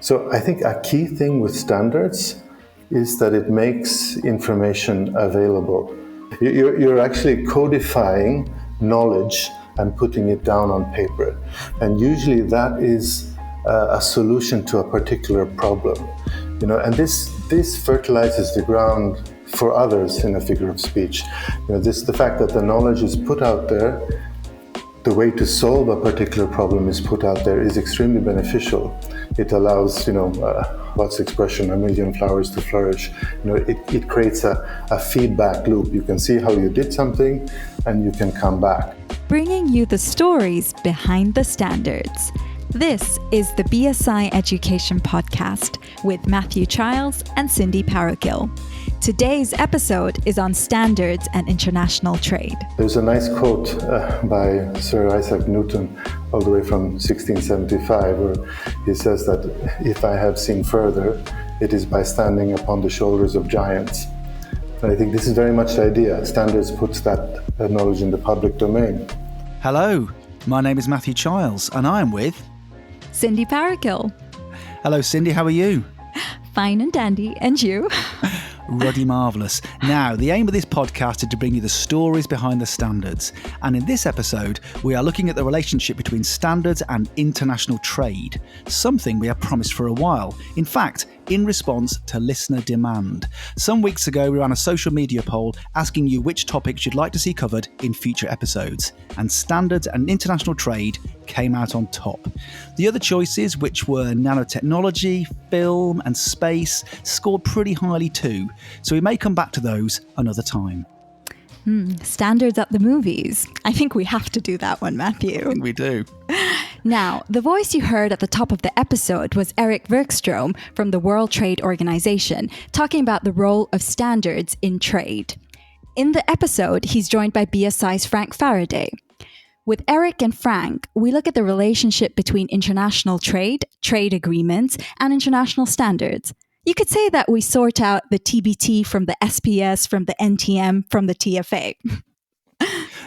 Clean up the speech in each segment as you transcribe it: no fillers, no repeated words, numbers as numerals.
So I think a key thing with standards is that it makes information available. You're actually codifying knowledge and putting it down on paper. And usually that is a solution to a particular problem. And this fertilizes the ground for others in a figure of speech. The fact that the knowledge is put out there, the way to solve a particular problem is put out there is extremely beneficial. It allows, what's the expression, a million flowers to flourish. It creates a feedback loop. You can see how you did something and you can come back. Bringing you the stories behind the standards. This is the BSI Education Podcast with Matthew Childs and Cindy Parakill. Today's episode is on standards and international trade. There's a nice quote by Sir Isaac Newton all the way from 1675 where he says that if I have seen further, it is by standing upon the shoulders of giants. And I think this is very much the idea. Standards puts that knowledge in the public domain. Hello, my name is Matthew Childs and I am with Cindy Parakill. Hello Cindy, how are you? Fine and dandy, and you? Ruddy marvellous. Now, the aim of this podcast is to bring you the stories behind the standards. And in this episode, we are looking at the relationship between standards and international trade, something we have promised for a while. In fact, in response to listener demand. Some weeks ago, we ran a social media poll asking you which topics you'd like to see covered in future episodes. And standards and international trade came out on top. The other choices, which were nanotechnology, film and space, scored pretty highly too. So we may come back to those another time. Standards at the movies. I think we have to do that one, Matthew. I think we do. Now, the voice you heard at the top of the episode was Erik Wijkstrom from the World Trade Organization, talking about the role of standards in trade. In the episode, he's joined by BSI's Frank Faraday. With Erik and Frank, we look at the relationship between international trade, trade agreements, and international standards. You could say that we sort out the TBT from the SPS, from the NTM, from the TFA.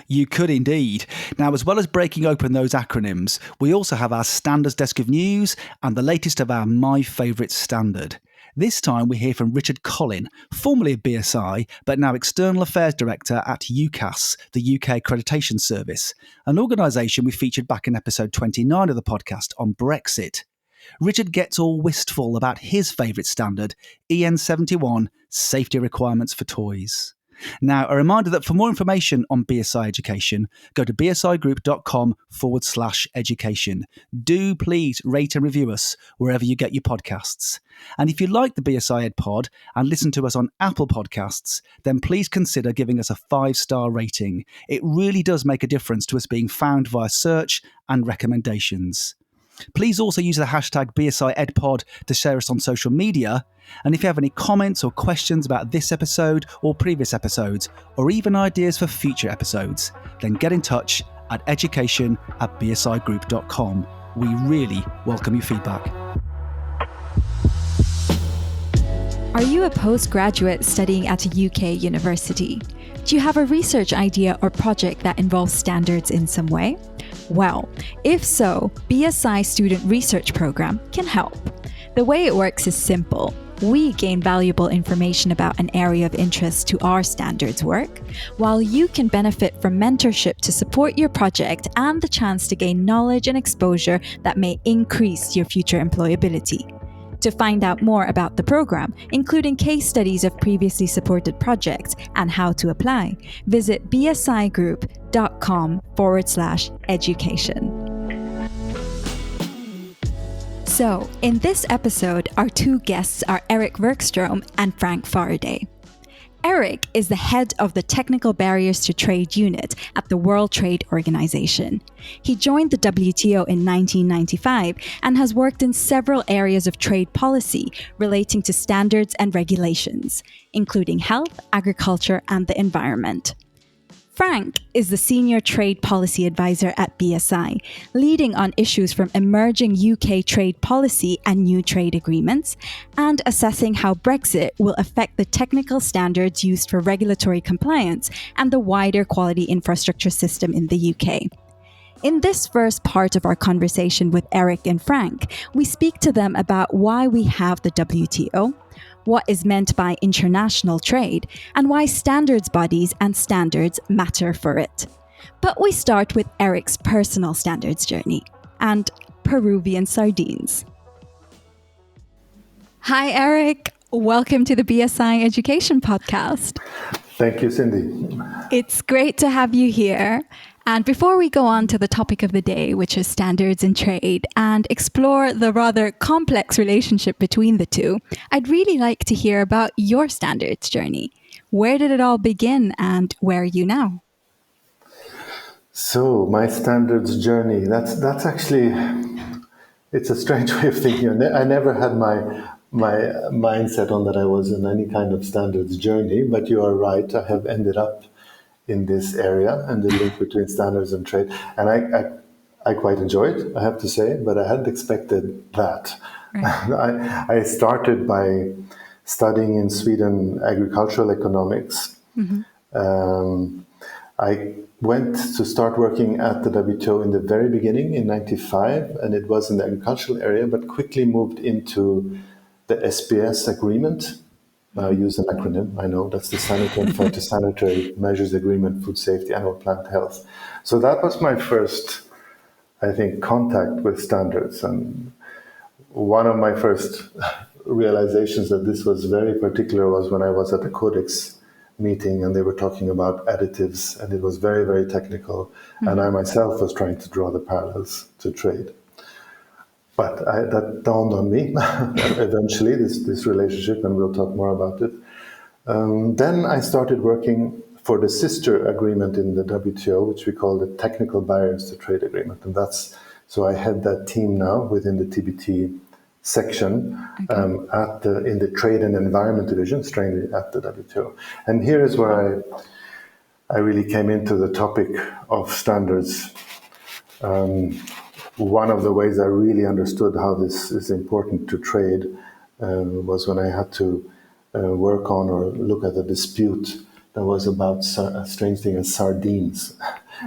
You could indeed. Now, as well as breaking open those acronyms, we also have our Standards Desk of News and the latest of our My Favourite Standard. This time we hear from Richard Collin, formerly of BSI, but now External Affairs Director at UCAS, the UK Accreditation Service, an organisation we featured back in episode 29 of the podcast on Brexit. Richard gets all wistful about his favourite standard, EN71, Safety Requirements for Toys. Now, a reminder that for more information on BSI Education, go to bsigroup.com/education. Do please rate and review us wherever you get your podcasts. And if you like the BSI Ed Pod and listen to us on Apple Podcasts, then please consider giving us a 5-star rating. It really does make a difference to us being found via search and recommendations. Please also use the hashtag BSIEdPod to share us on social media. And if you have any comments or questions about this episode or previous episodes, or even ideas for future episodes, then get in touch at education@bsigroup.com. We really welcome your feedback. Are you a postgraduate studying at a UK university? Do you have a research idea or project that involves standards in some way? Well, if so, BSI Student Research Program can help. The way it works is simple. We gain valuable information about an area of interest to our standards work, while you can benefit from mentorship to support your project and the chance to gain knowledge and exposure that may increase your future employability. To find out more about the program, including case studies of previously supported projects and how to apply, visit bsigroup.com/education. So, in this episode, our two guests are Erik Wijkstrom and Frank Faraday. Erik is the head of the Technical Barriers to Trade unit at the World Trade Organization. He joined the WTO in 1995 and has worked in several areas of trade policy relating to standards and regulations, including health, agriculture, and the environment. Frank is the Senior Trade Policy Advisor at BSI, leading on issues from emerging UK trade policy and new trade agreements, and assessing how Brexit will affect the technical standards used for regulatory compliance and the wider quality infrastructure system in the UK. In this first part of our conversation with Erik and Frank, we speak to them about why we have the WTO, what is meant by international trade, and why standards bodies and standards matter for it. But we start with Erik's personal standards journey and Peruvian sardines. Hi, Erik. Welcome to the BSI Education Podcast. Thank you, Cindy. It's great to have you here. And before we go on to the topic of the day, which is standards in trade, and explore the rather complex relationship between the two, I'd really like to hear about your standards journey. Where did it all begin and where are you now? So, my standards journey, that's actually, it's a strange way of thinking. I never had my mindset on that I was in any kind of standards journey, but you are right, I have ended up in this area and the link between standards and trade. And I quite enjoy it, I have to say, but I hadn't expected that. Right. I started by studying in Sweden agricultural economics. Mm-hmm. I went to start working at the WTO in the very beginning in 95, and it was in the agricultural area, but quickly moved into the SPS agreement. I use an acronym, I know, that's the Sanitary and Phytosanitary Measures Agreement, Food Safety, Animal Plant Health. So that was my first, I think, contact with standards. And one of my first realizations that this was very particular was when I was at a Codex meeting and they were talking about additives, and it was very, very technical. Mm-hmm. And I myself was trying to draw the parallels to trade. But that dawned on me eventually, this relationship, and we'll talk more about it. Then I started working for the sister agreement in the WTO, which we call the Technical Barriers to Trade Agreement. And so I head that team now within the TBT section. Okay. In the Trade and Environment Division, strangely at the WTO. And here is where I really came into the topic of standards. One of the ways I really understood how this is important to trade was when I had to work on or look at a dispute that was about a strange thing as sardines.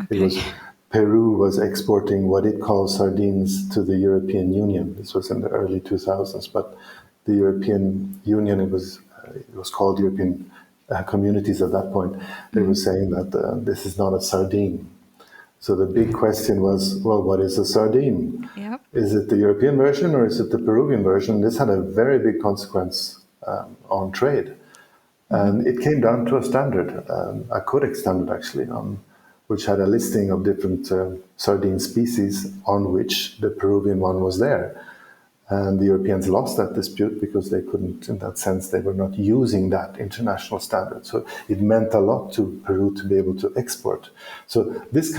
Okay. Peru was exporting what it called sardines to the European Union. This was in the early 2000s, but the European Union, it was called European Communities at that point. They were saying that this is not a sardine. So the big question was, well, what is a sardine? Yep. Is it the European version or is it the Peruvian version? This had a very big consequence on trade. And it came down to a standard, a Codex standard actually, which had a listing of different sardine species on which the Peruvian one was there. And the Europeans lost that dispute because they couldn't, in that sense, they were not using that international standard. So it meant a lot to Peru to be able to export. So this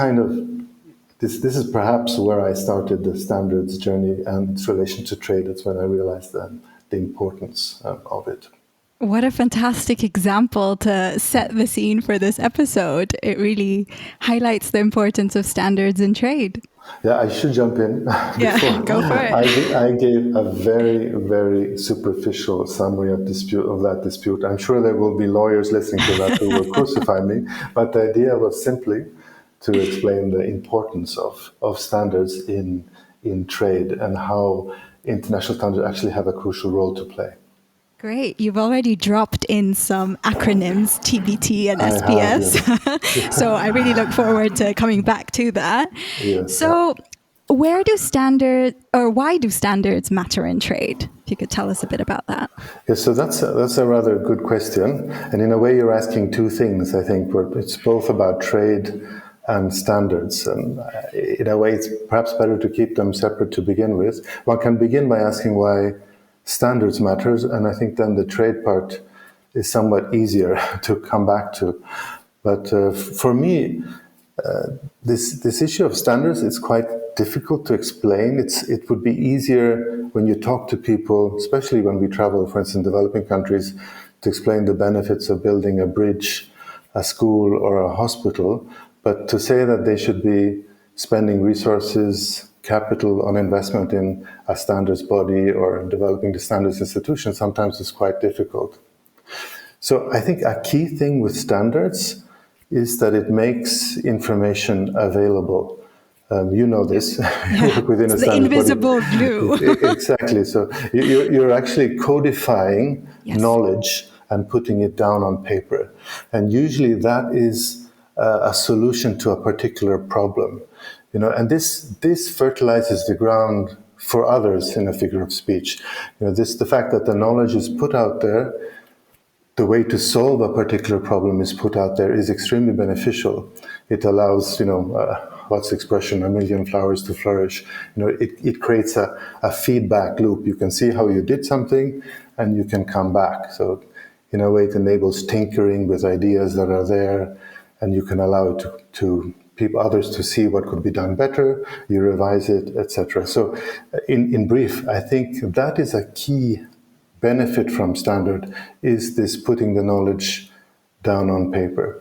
is perhaps where I started the standards journey and its relation to trade. That's when I realized the importance of it. What a fantastic example to set the scene for this episode. It really highlights the importance of standards in trade. Yeah, I should jump in. Yeah, go for it. I gave a very, very superficial summary of that dispute. I'm sure there will be lawyers listening to that who will crucify me. But the idea was simply to explain the importance of standards in trade and how international standards actually have a crucial role to play. Great. You've already dropped in some acronyms, TBT and SPS. Yes. So I really look forward to coming back to that. Yes, so why do standards matter in trade? If you could tell us a bit about that. Yes, so that's a rather good question. And in a way, you're asking two things, I think. It's both about trade and standards. And in a way, it's perhaps better to keep them separate to begin with. One can begin by asking why standards matters, and I think then the trade part is somewhat easier to come back to. But for me, this issue of standards is quite difficult to explain. It would be easier when you talk to people, especially when we travel, for instance, in developing countries, to explain the benefits of building a bridge, a school, or a hospital. But to say that they should be spending resources, capital on investment in a standards body or developing the standards institution sometimes is quite difficult. So I think a key thing with standards is that it makes information available. You know this. You work within a It's the standard body. invisible glue. Exactly. So you're actually codifying Yes. knowledge and putting it down on paper. And usually that is a solution to a particular problem. And this fertilizes the ground for others in a figure of speech. The fact that the knowledge is put out there, the way to solve a particular problem is put out there, is extremely beneficial. It allows, what's the expression, a million flowers to flourish. It creates a feedback loop. You can see how you did something and you can come back. So in a way it enables tinkering with ideas that are there, and you can allow it to others to see what could be done better, you revise it, etc. So in brief, I think that is a key benefit from standard, is this putting the knowledge down on paper.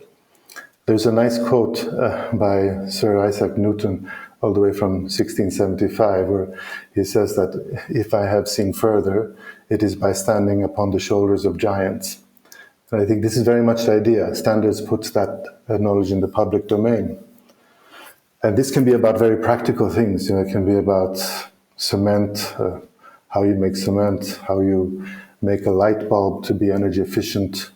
There's a nice quote by Sir Isaac Newton, all the way from 1675, where he says that if I have seen further, it is by standing upon the shoulders of giants. And I think this is very much the idea. Standards puts that knowledge in the public domain. And this can be about very practical things. It can be about cement, how you make cement, how you make a light bulb to be energy efficient,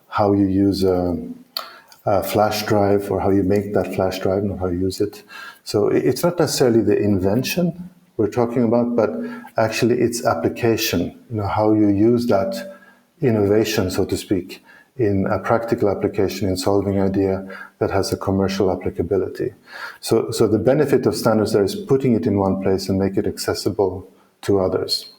how you use a flash drive, or how you make that flash drive, not how you use it. So it's not necessarily the invention we're talking about, but actually its application, how you use that innovation, so to speak, in a practical application, in solving an idea that has a commercial applicability. So the benefit of standards there is putting it in one place and make it accessible to others.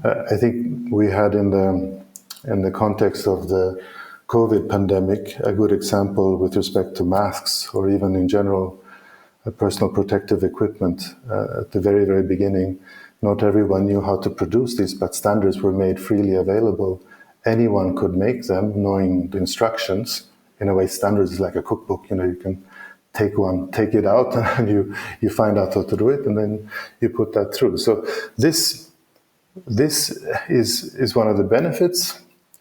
I think we had in the context of the COVID pandemic a good example with respect to masks, or even in general personal protective equipment. At the very, very beginning, not everyone knew how to produce these, but standards were made freely available. Anyone could make them, knowing the instructions. In a way, standards is like a cookbook. You can take it out, and you find out how to do it, and then you put that through. So this is one of the benefits.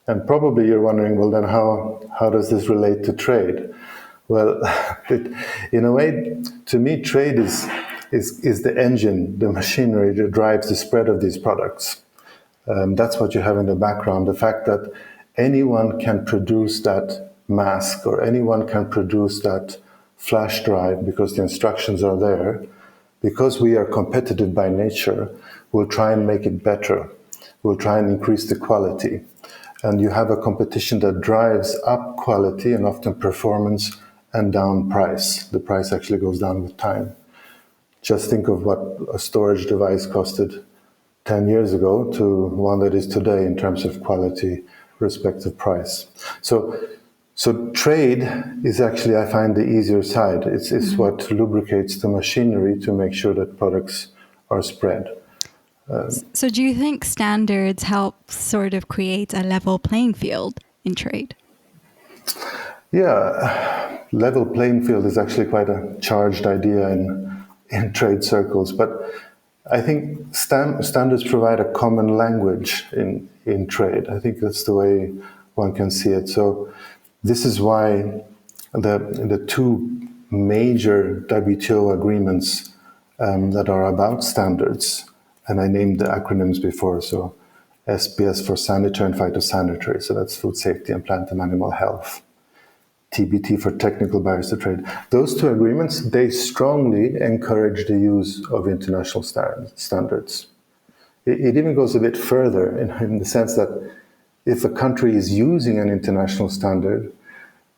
And probably you're wondering, well, then how does this relate to trade? Well, in a way, to me, trade is the engine, the machinery that drives the spread of these products. That's what you have in the background, the fact that anyone can produce that mask, or anyone can produce that flash drive because the instructions are there. Because we are competitive by nature, we'll try and make it better. We'll try and increase the quality. And you have a competition that drives up quality and often performance and down price. The price actually goes down with time. Just think of what a storage device costed 10 years ago to one that is today in terms of quality, respective price. So trade is actually, I find, the easier side. It's what lubricates the machinery to make sure that products are spread. So do you think standards help sort of create a level playing field in trade? Yeah, level playing field is actually quite a charged idea in trade circles, but I think standards provide a common language in trade. I think that's the way one can see it. So this is why the two major WTO agreements that are about standards, and I named the acronyms before, so SPS for sanitary and phytosanitary, so that's food safety and plant and animal health. TBT for technical barriers to trade. Those two agreements, they strongly encourage the use of international standards. It even goes a bit further in the sense that if a country is using an international standard,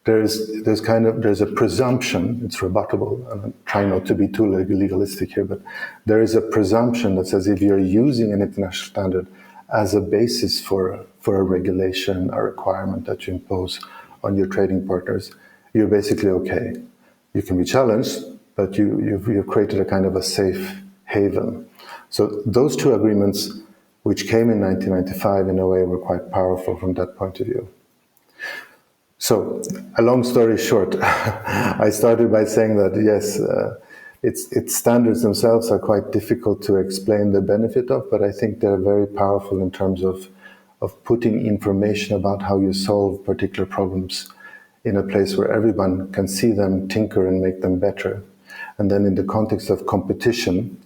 there's a presumption, it's rebuttable, and I'm trying not to be too legalistic here, but there is a presumption that says if you're using an international standard as a basis for a regulation, a requirement that you impose on your trading partners, you're basically okay. You can be challenged, but you've created a kind of a safe haven. So those two agreements, which came in 1995, in a way, were quite powerful from that point of view. So, a long story short, I started by saying that yes, its standards themselves are quite difficult to explain the benefit of, but I think they're very powerful in terms of putting information about how you solve particular problems in a place where everyone can see them, tinker, and make them better. And then in the context of competition,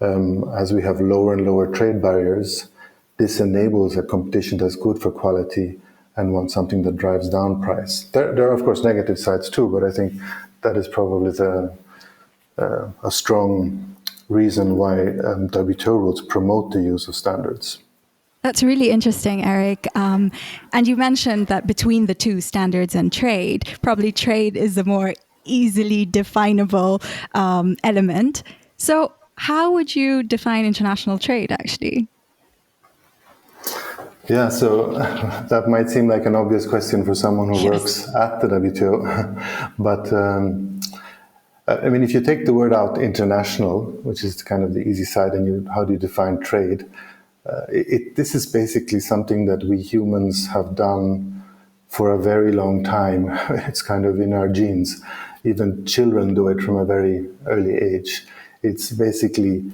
as we have lower and lower trade barriers, this enables a competition that's good for quality and wants something that drives down price. There are, of course, negative sides too, but I think that is probably a strong reason why WTO rules promote the use of standards. That's really interesting, Erik. And you mentioned that between the two, standards and trade, probably trade is the more easily definable element. So how would you define international trade, actually? Yeah, so that might seem like an obvious question for someone who works at the WTO. But I mean, if you take the word out, international, which is kind of the easy side, and how do you define trade? This is basically something that we humans have done for a very long time. It's kind of in our genes. Even children do it from a very early age. It's basically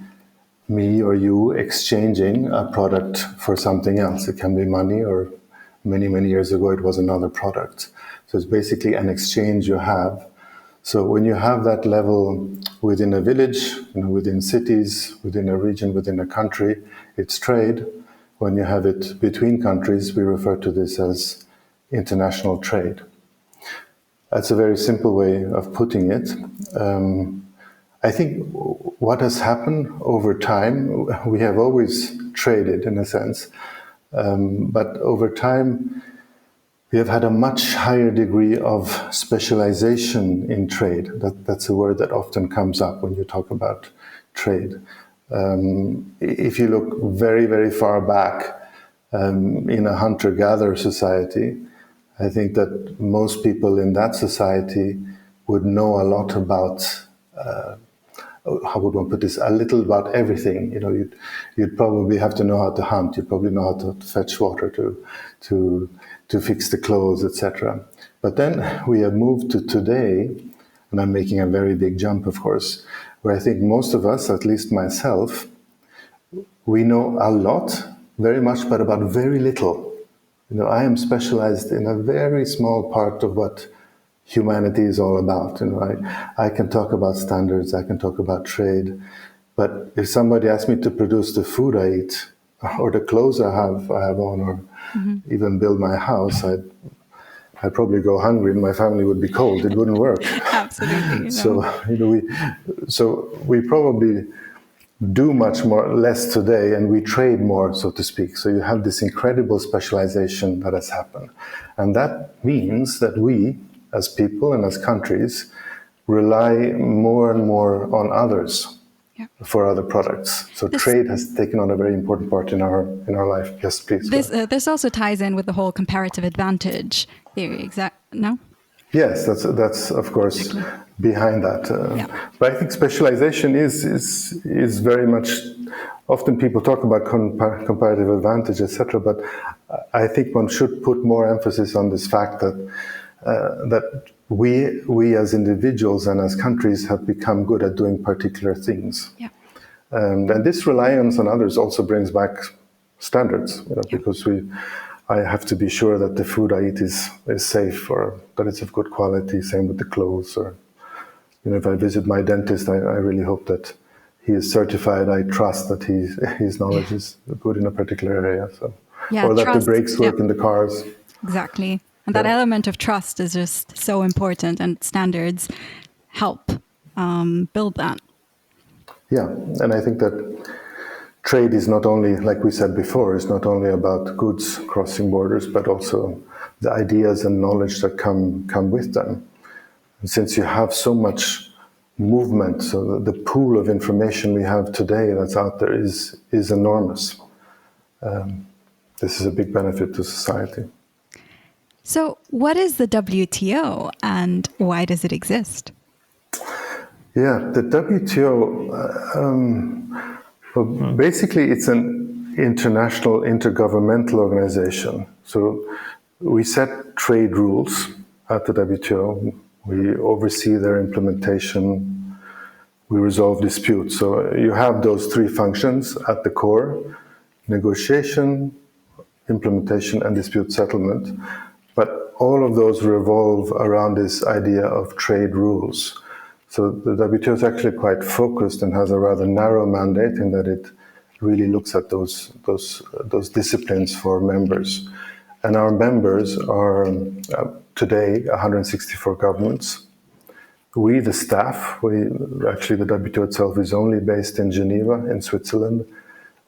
me or you exchanging a product for something else. It can be money, or many, many years ago it was another product. So it's basically an exchange you have. So when you have that level within a village, within cities, within a region, within a country, it's trade. When you have it between countries, we refer to this as international trade. That's a very simple way of putting it. I think what has happened over time, we have always traded in a sense, but over time we have had a much higher degree of specialization in trade. That's a word that often comes up when you talk about trade. If you look very, very far back in a hunter-gatherer society, I think that most people in that society would know a lot about, how would one put this, a little about everything. You'd probably have to know how to hunt, you'd probably know how to fetch water, to fix the clothes, etc. But then we have moved to today, and I'm making a very big jump, of course, where I think most of us, at least myself, we know a lot, very much, but about very little. I am specialized in a very small part of what humanity is all about. I can talk about standards, I can talk about trade, but if somebody asked me to produce the food I eat, or the clothes I have on, or even build my house, I'd probably go hungry and my family would be cold. It wouldn't work. Absolutely. No. So we probably do much more less today, and we trade more, so to speak. So you have this incredible specialization that has happened. And that means that we, as people and as countries, rely more and more on others for other products. So trade has taken on a very important part in our life. Yes, please. This also ties in with the whole comparative advantage theory, no? Yes, that's of course behind that. But I think specialization is very much. Often people talk about comparative advantage, etc. But I think one should put more emphasis on this fact that we as individuals and as countries have become good at doing particular things. Yeah. And this reliance on others also brings back standards, because I have to be sure that the food I eat is safe, or that it's of good quality. Same with the clothes, or if I visit my dentist, I really hope that he is certified. I trust that his knowledge is good in a particular area. So, or that the brakes work in the cars. Exactly. And that element of trust is just so important, and standards help build that. Yeah, and I think that trade is not only, like we said before, is not only about goods crossing borders, but also the ideas and knowledge that come with them. And since you have so much movement, so the pool of information we have today that's out there is enormous. This is a big benefit to society. So what is the WTO and why does it exist? Yeah, the WTO, well, basically it's an international intergovernmental organization. So we set trade rules at the WTO, we oversee their implementation, we resolve disputes. So you have those three functions at the core: negotiation, implementation, and dispute settlement. But all of those revolve around this idea of trade rules. So the WTO is actually quite focused and has a rather narrow mandate in that it really looks at those disciplines for members. And our members are today 164 governments. We, the staff, actually the WTO itself is only based in Geneva, in Switzerland.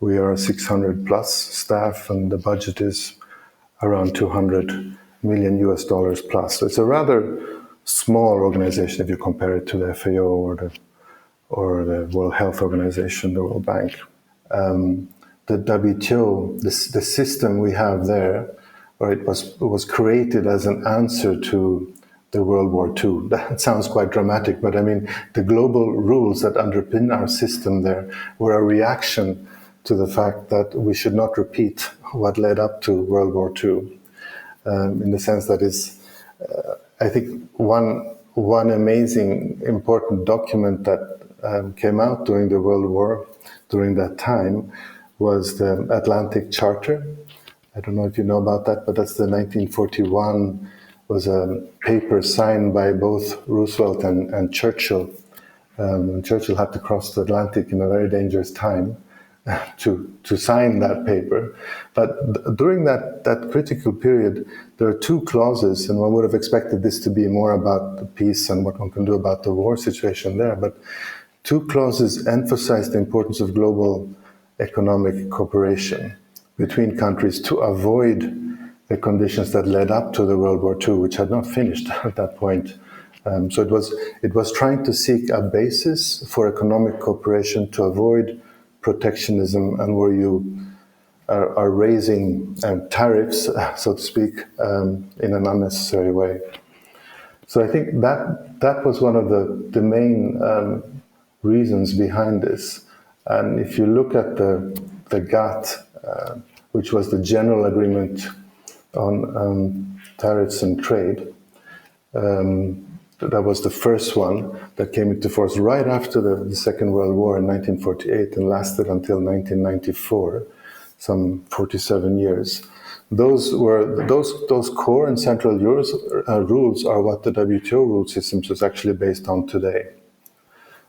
We are 600 plus staff, and the budget is around $200 million plus. So it's a rather small organization if you compare it to the FAO or the World Health Organization, the World Bank. The WTO, the system we have there, or it was created as an answer to the World War II. That sounds quite dramatic, but I mean, the global rules that underpin our system there were a reaction to the fact that we should not repeat what led up to World War II. In the sense that is, I think one amazing important document that came out during the World War, during that time, was the Atlantic Charter. I don't know if you know about that, but that's the 1941, was a paper signed by both Roosevelt and Churchill. Churchill had to cross the Atlantic in a very dangerous time to sign that paper. But during that critical period, there are two clauses, and one would have expected this to be more about the peace and what one can do about the war situation there, but two clauses emphasize the importance of global economic cooperation between countries to avoid the conditions that led up to the World War II, which had not finished at that point. So it was trying to seek a basis for economic cooperation to avoid protectionism, and where you are raising tariffs, so to speak, in an unnecessary way. So I think that was one of the main reasons behind this. And if you look at the GATT, which was the General Agreement on Tariffs and Trade, that was the first one that came into force right after the Second World War in 1948 and lasted until 1994, some 47 years. Those core and central rules are what the WTO rule systems is actually based on today.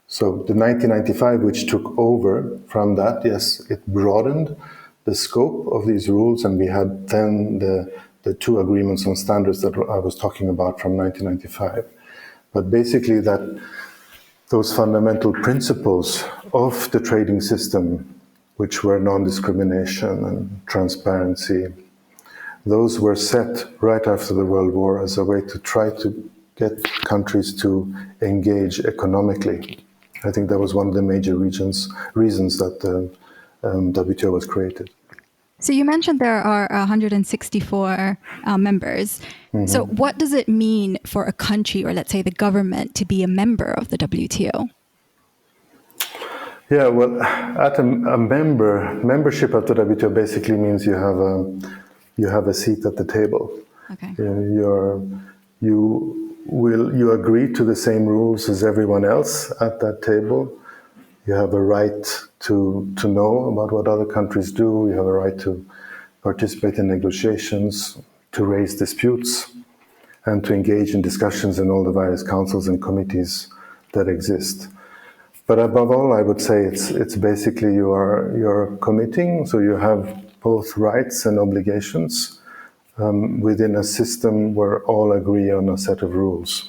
So the 1995, which took over from that, yes, it broadened the scope of these rules, and we had then the two agreements on standards that I was talking about from 1995. But basically those fundamental principles of the trading system, which were non-discrimination and transparency, those were set right after the World War as a way to try to get countries to engage economically. I think that was one of the major reasons that the WTO was created. So you mentioned there are 164 members. Mm-hmm. So what does it mean for a country, or let's say the government, to be a member of the WTO? Yeah, well, at a membership of the WTO basically means you have a seat at the table. Okay. You agree to the same rules as everyone else at that table. You have a right to know about what other countries do. You have a right to participate in negotiations, to raise disputes, and to engage in discussions in all the various councils and committees that exist. But above all, I would say it's basically you're committing, so you have both rights and obligations within a system where all agree on a set of rules.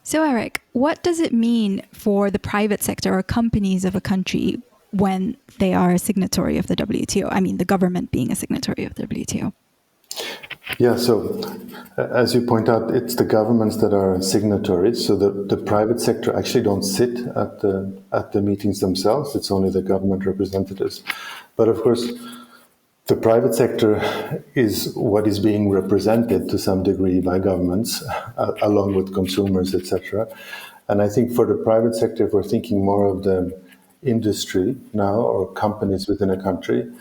So Erik, what does it mean for the private sector or companies of a country when they are a signatory of the WTO? I mean, the government being a signatory of the WTO. Yeah, so as you point out, it's the governments that are signatories. So the private sector actually don't sit at the meetings themselves. It's only the government representatives. But of course, the private sector is what is being represented to some degree by governments, along with consumers, etc. And I think for the private sector, if we're thinking more of the industry now, or companies within a country,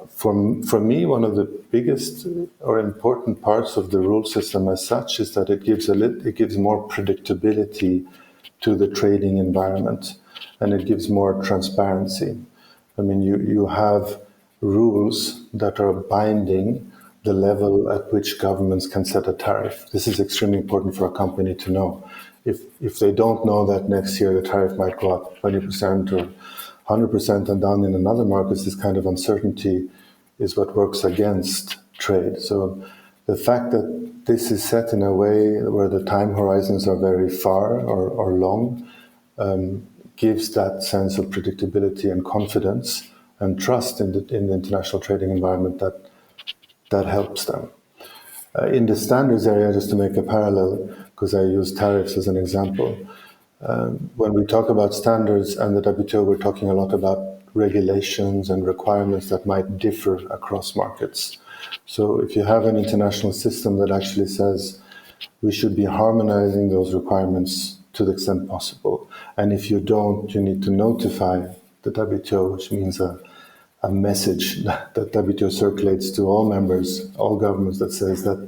for me, one of the biggest or important parts of the rule system as such is that it gives more predictability to the trading environment, and it gives more transparency. I mean, you have rules that are binding the level at which governments can set a tariff. This is extremely important for a company to know. if they don't know that next year the tariff might go up 20% or 100% and down in another market, this kind of uncertainty is what works against trade. So the fact that this is set in a way where the time horizons are very far or long gives that sense of predictability and confidence and trust in the international trading environment that helps them. In the standards area, just to make a parallel, because I use tariffs as an example, when we talk about standards and the WTO, we're talking a lot about regulations and requirements that might differ across markets. So if you have an international system that actually says we should be harmonizing those requirements to the extent possible, and if you don't, you need to notify the WTO, which means a message that WTO circulates to all members, all governments, that says that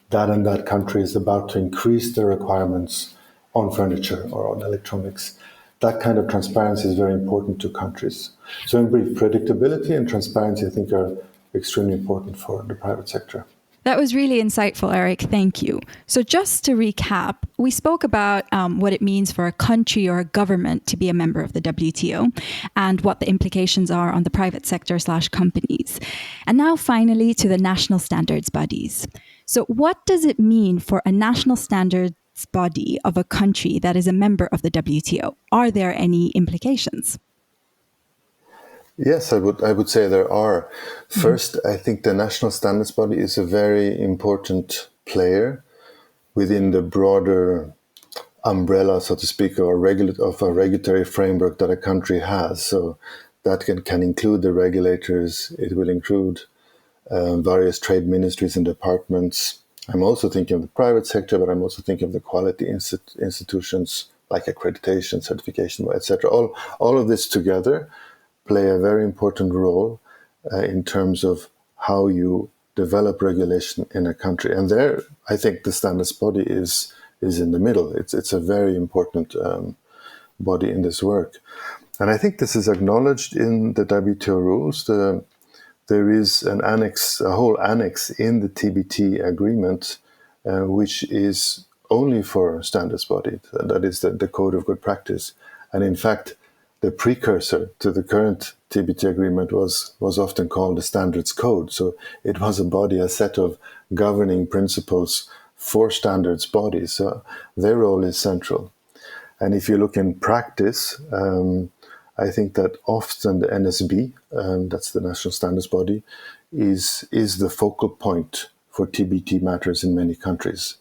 that and that country is about to increase their requirements on furniture or on electronics. That kind of transparency is very important to countries. So in brief, predictability and transparency, I think, are extremely important for the private sector. That was really insightful, Erik. Thank you. So just to recap, we spoke about what it means for a country or a government to be a member of the WTO and what the implications are on the private sector / companies. And now finally to the national standards bodies. So what does it mean for a national standards body of a country that is a member of the WTO? Are there any implications? Yes, I would say there are. First, I think the national standards body is a very important player within the broader umbrella, so to speak, of a regulatory framework that a country has. So that can include the regulators. It will include various trade ministries and departments. I'm also thinking of the private sector, but I'm also thinking of the quality institutions like accreditation, certification, etc. All of this together play a very important role in terms of how you develop regulation in a country. And there, I think the standards body is in the middle. It's a very important body in this work. And I think this is acknowledged in the WTO rules. There is a whole annex in the TBT agreement, which is only for standards body. That is the Code of Good Practice. And in fact, the precursor to the current TBT agreement was often called the Standards Code. So it was a body, a set of governing principles for standards bodies. So their role is central. And if you look in practice, I think that often the NSB, that's the National Standards Body, is the focal point for TBT matters in many countries.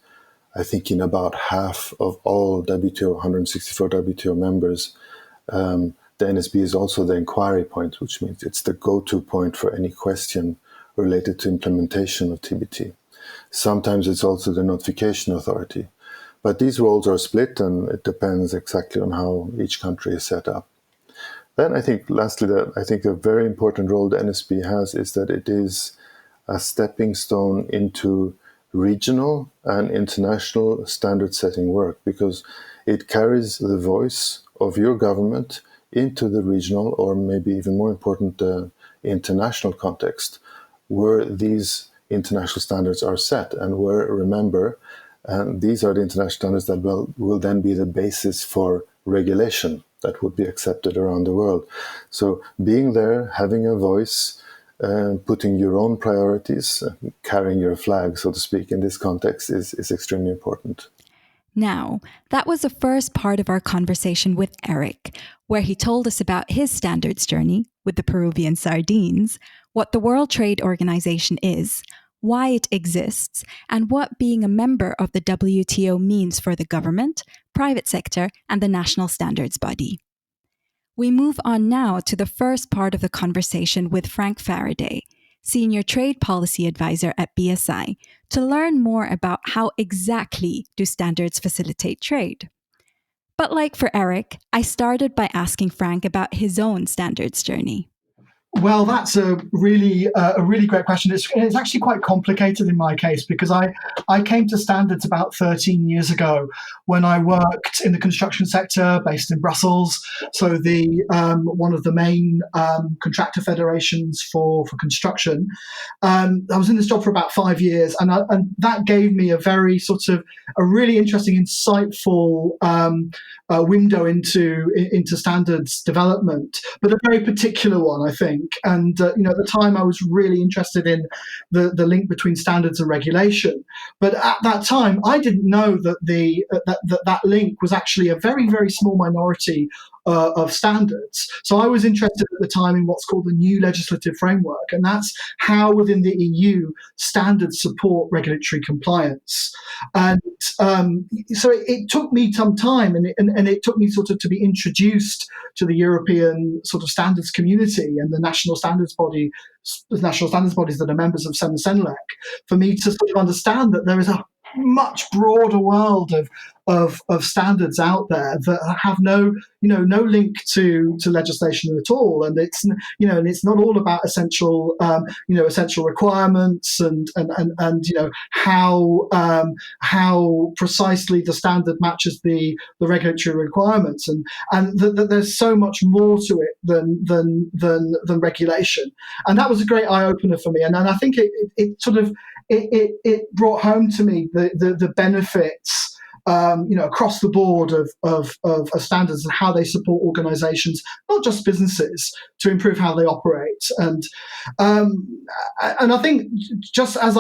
I think in about half of all 164 WTO members, the NSB is also the inquiry point, which means it's the go-to point for any question related to implementation of TBT. Sometimes it's also the notification authority. But these roles are split, and it depends exactly on how each country is set up. Then I think, lastly, a very important role the NSB has is that it is a stepping stone into regional and international standard-setting work, because it carries the voice of your government into the regional, or maybe even more important, international context, where these international standards are set, and where, remember, these are the international standards that will then be the basis for regulation that would be accepted around the world. So being there, having a voice, putting your own priorities, carrying your flag, so to speak, in this context is extremely important. Now, that was the first part of our conversation with Erik, where he told us about his standards journey with the Peruvian sardines, what the World Trade Organization is, why it exists, and what being a member of the WTO means for the government, private sector, and the national standards body. We move on now to the first part of the conversation with Frank Faraday, Senior Trade Policy Advisor at BSI, to learn more about how exactly do standards facilitate trade. But like for Erik, I started by asking Frank about his own standards journey. Well, that's a really great question. It's actually quite complicated in my case because I came to standards about 13 years ago when I worked in the construction sector based in Brussels. So the one of the main contractor federations for construction. I was in this job for about 5 years, and that gave me a very sort of a really interesting, insightful window into standards development, but a very particular one, I think. And at the time, I was really interested in the link between standards and regulation. But at that time, I didn't know that that link was actually a very, very small minority of standards. So I was interested at the time in what's called the new legislative framework, and that's how within the EU standards support regulatory compliance. And so it took me some time, and it took me sort of to be introduced to the European sort of standards community and the national standards bodies that are members of Senelec, for me to sort of understand that there is a much broader world of standards out there that have no link to legislation at all, and it's not all about essential requirements and how precisely the standard matches the regulatory requirements, and that there's so much more to it than regulation. And that was a great eye opener for me, and I think it brought home to me the benefits across the board of standards and how they support organizations, not just businesses, to improve how they operate. And I think just as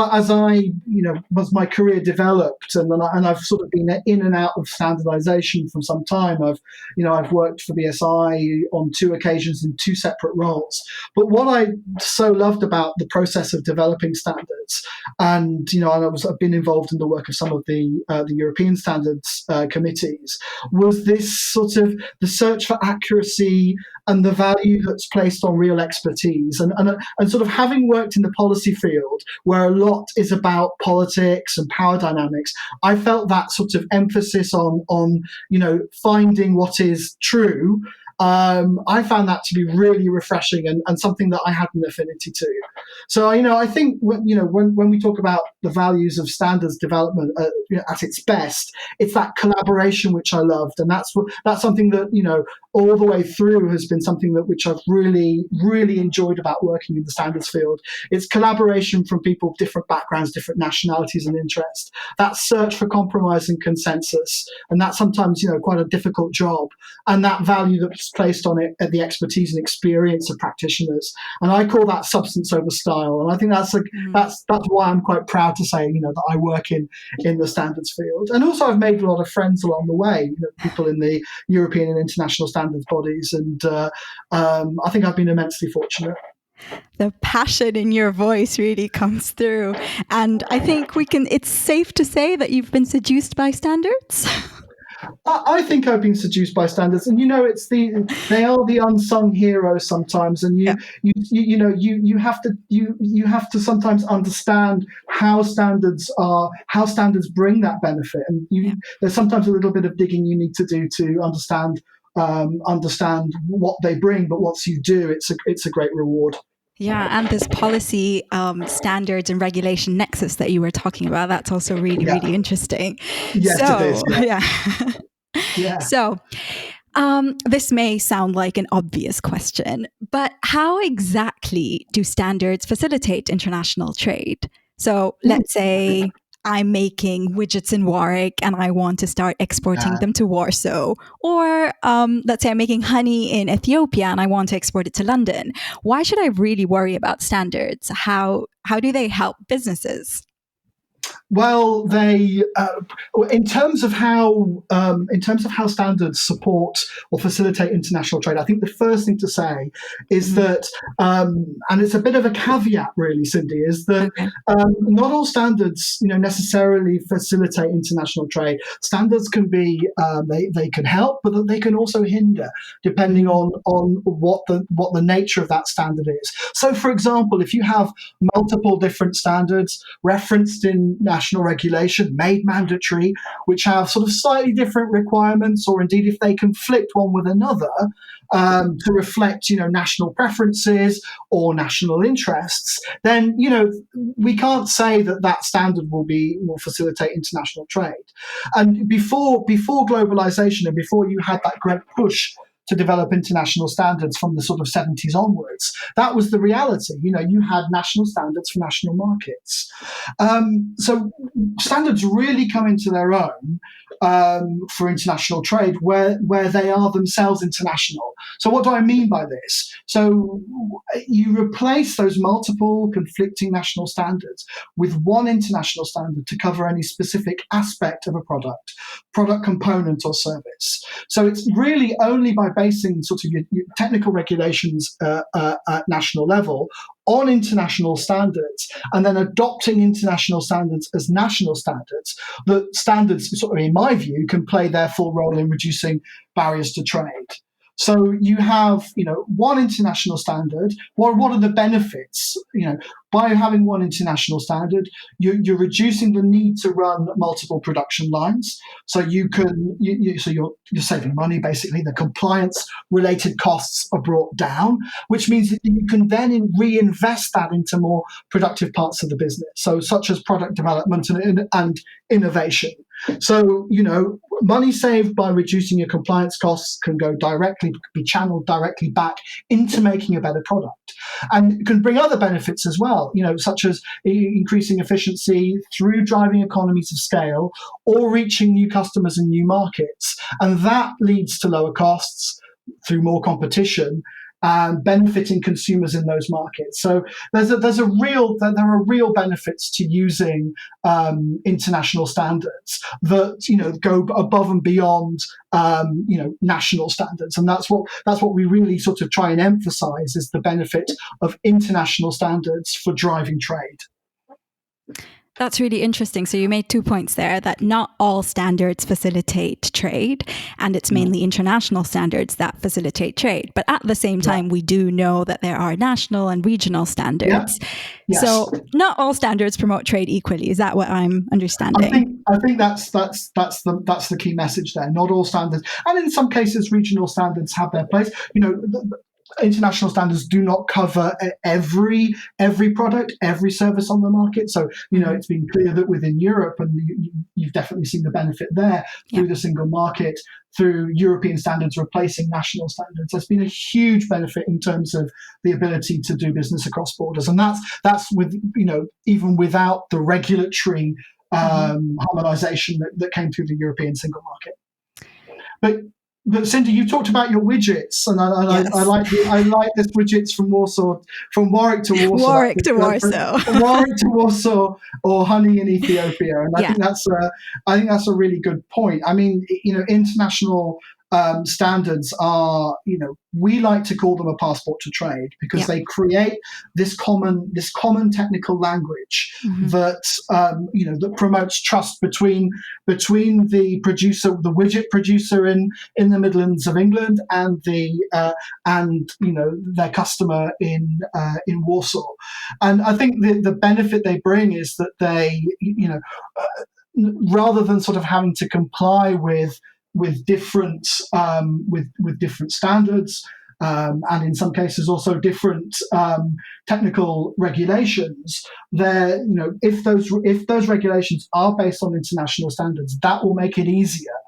my career developed, and I've sort of been in and out of standardization for some time. I've worked for BSI on 2 occasions in 2 separate roles. But what I so loved about the process of developing standards, and I've been involved in the work of some of the European standards committees, was this sort of the search for accuracy and the value that's placed on real expertise, and sort of having worked in the policy field where a lot is about politics and power dynamics, I felt that sort of emphasis on finding what is true. I found that to be really refreshing and something that I had an affinity to. So, I think when we talk about the values of standards development at its best, it's that collaboration which I loved, and that's something that all the way through has been something which I've really, really enjoyed about working in the standards field. It's collaboration from people of different backgrounds, different nationalities and interests. That search for compromise and consensus, and that's sometimes quite a difficult job, and that value that's placed on it, the expertise and experience of practitioners. And I call that substance over style. And I think that's why I'm quite proud to say that I work in the standards field. And also I've made a lot of friends along the way, people in the European and international standards bodies, and I think I've been immensely fortunate. The passion in your voice really comes through, and I think it's safe to say that you've been seduced by standards. I think I've been seduced by standards, and they are the unsung heroes sometimes, and you have to sometimes understand how standards bring that benefit, and there's sometimes a little bit of digging you need to do to understand what they bring. But once you do, it's a great reward. Yeah, and this policy standards and regulation nexus that you were talking about, that's also really, really interesting. Yes, it is. Yeah. Yeah. So this may sound like an obvious question, but how exactly do standards facilitate international trade? So let's say I'm making widgets in Warwick and I want to start exporting them to Warsaw. Or let's say I'm making honey in Ethiopia and I want to export it to London. Why should I really worry about standards? How do they help businesses? Well, they in terms of how standards support or facilitate international trade, I think the first thing to say is that, and it's a bit of a caveat, really, Cindy, is that not all standards, necessarily facilitate international trade. Standards can be they can help, but they can also hinder, depending on what the nature of that standard is. So, for example, if you have multiple different standards referenced in national national regulation made mandatory, which have sort of slightly different requirements, or indeed if they conflict one with another, to reflect, national preferences or national interests, then, we can't say that standard will facilitate international trade. And before globalization, and before you had that great push to develop international standards from the sort of 70s onwards, that was the reality. You had national standards for national markets. So standards really come into their own for international trade where they are themselves international. So what do I mean by this? So you replace those multiple conflicting national standards with one international standard to cover any specific aspect of a product component or service. So it's really only by basing sort of your technical regulations at national level on international standards, and then adopting international standards as national standards, that standards, sort of in my view, can play their full role in reducing barriers to trade. So you have, one international standard. What are the benefits? By having one international standard, you're reducing the need to run multiple production lines. So you're saving money. Basically, the compliance-related costs are brought down, which means that you can then reinvest that into more productive parts of the business. So, such as product development and innovation. So, money saved by reducing your compliance costs can be channeled directly back into making a better product, and can bring other benefits as well, such as increasing efficiency through driving economies of scale or reaching new customers and new markets. And that leads to lower costs through more competition, benefiting consumers in those markets. So there are real benefits to using international standards that go above and beyond national standards, and that's what we really sort of try and emphasize is the benefit of international standards for driving trade. That's really interesting. So you made 2 points there, that not all standards facilitate trade, and it's mainly international standards that facilitate trade. But at the same time, we do know that there are national and regional standards. Yeah. Yes. So not all standards promote trade equally. Is that what I'm understanding? I think that's the key message there. Not all standards, and in some cases, regional standards have their place. International standards do not cover every product, every service on the market. So, it's been clear that within Europe, and you've definitely seen the benefit there through the single market, through European standards replacing national standards. There's been a huge benefit in terms of the ability to do business across borders. And that's with, even without the regulatory harmonization that came through the European single market. But Cindy, you talked about your widgets, and I like this widgets from Warsaw, from Warwick to Warsaw. Warwick to Warsaw, or honey in Ethiopia, and I think that's a really good point. I mean, international standards are, we like to call them a passport to trade, because they create this common technical language that that promotes trust between the producer, the widget producer in the Midlands of England, and their customer in Warsaw. And I think the benefit they bring is that they, rather than sort of having to comply with different standards, and in some cases also different technical regulations. If those regulations are based on international standards, that will make it easier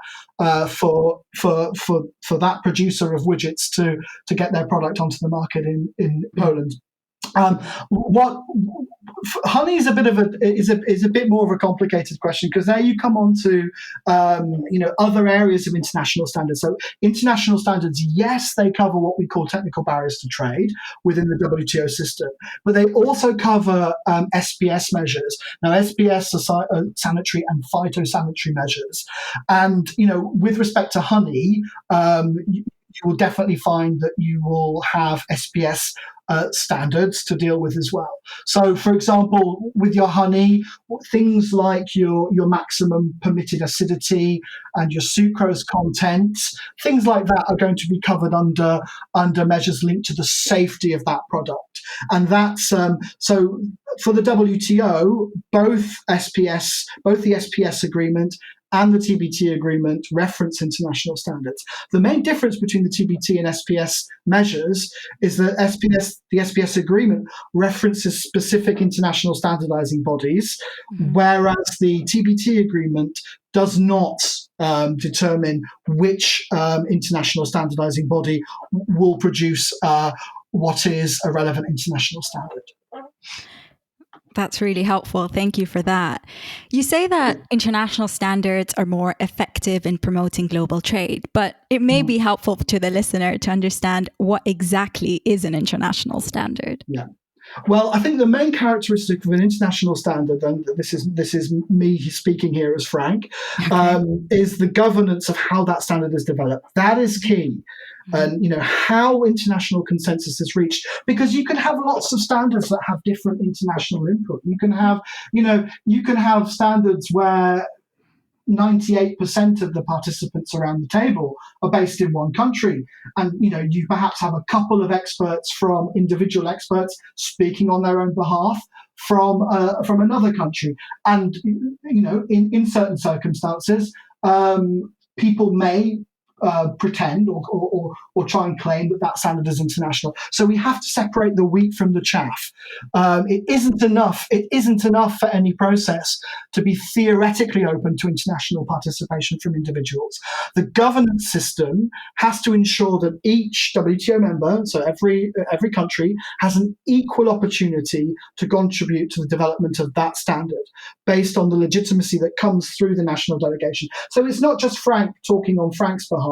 for that producer of widgets to get their product onto the market in Poland. Honey is a bit more of a complicated question, because there you come on to other areas of international standards. So international standards, yes, they cover what we call technical barriers to trade within the WTO system, but they also cover SPS measures. Now, SPS are sanitary and phytosanitary measures, and with respect to honey, you will definitely find that you will have SPS standards to deal with as well. So, for example, with your honey, things like your maximum permitted acidity and your sucrose content, things like that are going to be covered under measures linked to the safety of that product. And that's so for the WTO, both the SPS agreement and the TBT agreement reference international standards. The main difference between the TBT and SPS measures is that the SPS agreement references specific international standardizing bodies, whereas the TBT agreement does not determine which international standardizing body will produce what is a relevant international standard. That's really helpful. Thank you for that. You say that international standards are more effective in promoting global trade, but it may be helpful to the listener to understand what exactly is an international standard. Yeah. Well, I think the main characteristic of an international standard, and this is me speaking here as Frank, is the governance of how that standard is developed. That is key. And how international consensus is reached, because you can have lots of standards that have different international input. You can have standards where 98% of the participants around the table are based in one country, and you perhaps have a couple of experts from individual experts speaking on their own behalf from another country, and in certain circumstances, people may pretend or try and claim that standard is international. So we have to separate the wheat from the chaff. It isn't enough for any process to be theoretically open to international participation from individuals. The governance system has to ensure that each WTO member, so every country, has an equal opportunity to contribute to the development of that standard based on the legitimacy that comes through the national delegation. So it's not just Frank talking on Frank's behalf.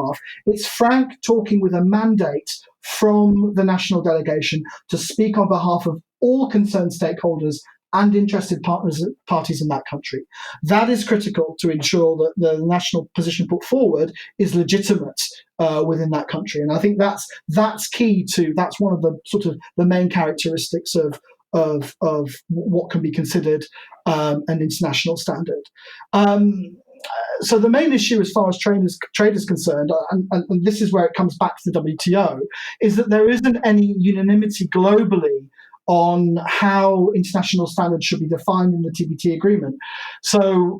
It's Frank talking with a mandate from the national delegation to speak on behalf of all concerned stakeholders and interested parties in that country. That is critical to ensure that the national position put forward is legitimate within that country. And I think that's key to, that's one of the sort of the main characteristics of what can be considered an international standard. So the main issue as far as trade is concerned, and this is where it comes back to the WTO, is that there isn't any unanimity globally on how international standards should be defined in the TBT agreement. So,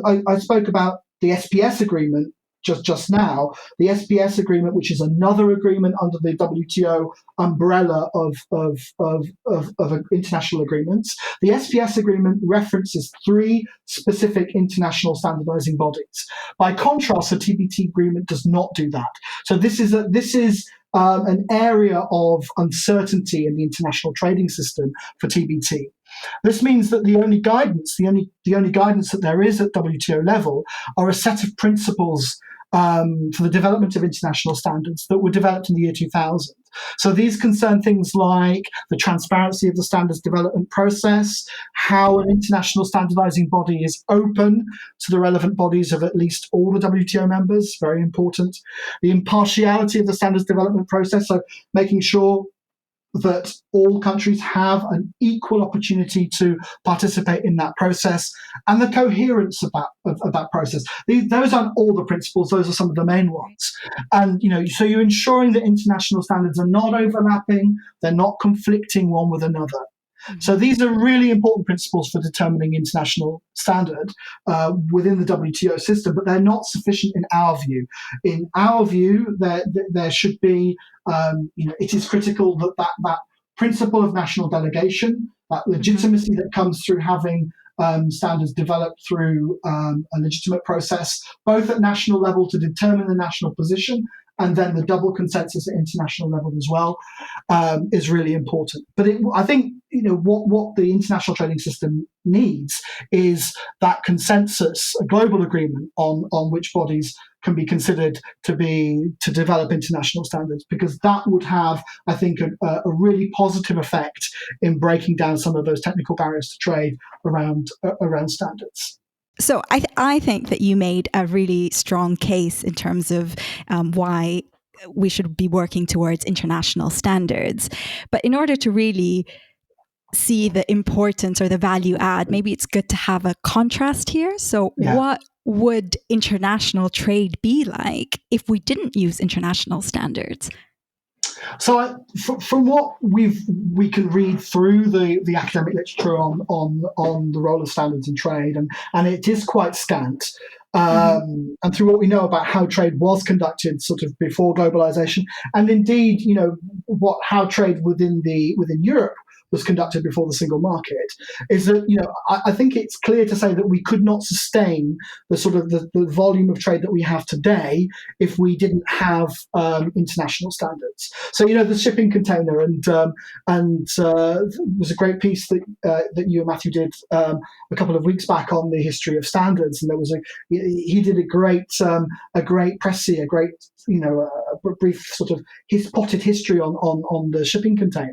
I spoke about the SPS agreement just now. The SPS agreement, which is another agreement under the WTO umbrella of international agreements. The SPS agreement references 3 specific international standardizing bodies. By contrast, the TBT agreement does not do that. So this is an area of uncertainty in the international trading system for TBT. This means that the only guidance that there is at WTO level are a set of principles for the development of international standards that were developed in the year 2000. So these concern things like the transparency of the standards development process, how an international standardizing body is open to the relevant bodies of at least all the WTO members, very important, the impartiality of the standards development process, so making sure that all countries have an equal opportunity to participate in that process, and the coherence of that process. Those aren't all the principles; those are some of the main ones. And so you're ensuring that international standards are not overlapping; they're not conflicting one with another. So these are really important principles for determining international standard within the WTO system, but they're not sufficient in our view. In our view, there should be, it is critical that principle of national delegation, that legitimacy that comes through having standards developed through a legitimate process, both at national level to determine the national position, and then the double consensus at international level as well, is really important. But I think what the international trading system needs is that consensus, a global agreement on which bodies can be considered to develop international standards, because that would have, I think, a really positive effect in breaking down some of those technical barriers to trade around standards. So I think that you made a really strong case in terms of why we should be working towards international standards. But in order to really see the importance or the value add, maybe it's good to have a contrast here. So what would international trade be like if we didn't use international standards? From what we can read through the academic literature on the role of standards in trade, and it is quite scant. And through what we know about how trade was conducted sort of before globalization, and indeed, how trade within Europe was conducted before the single market, is that I think it's clear to say that we could not sustain the sort of the volume of trade that we have today if we didn't have international standards. So the shipping container, and was a great piece that you and Matthew did a couple of weeks back on the history of standards, and he did a great précis, a great a brief sort of potted history on the shipping container.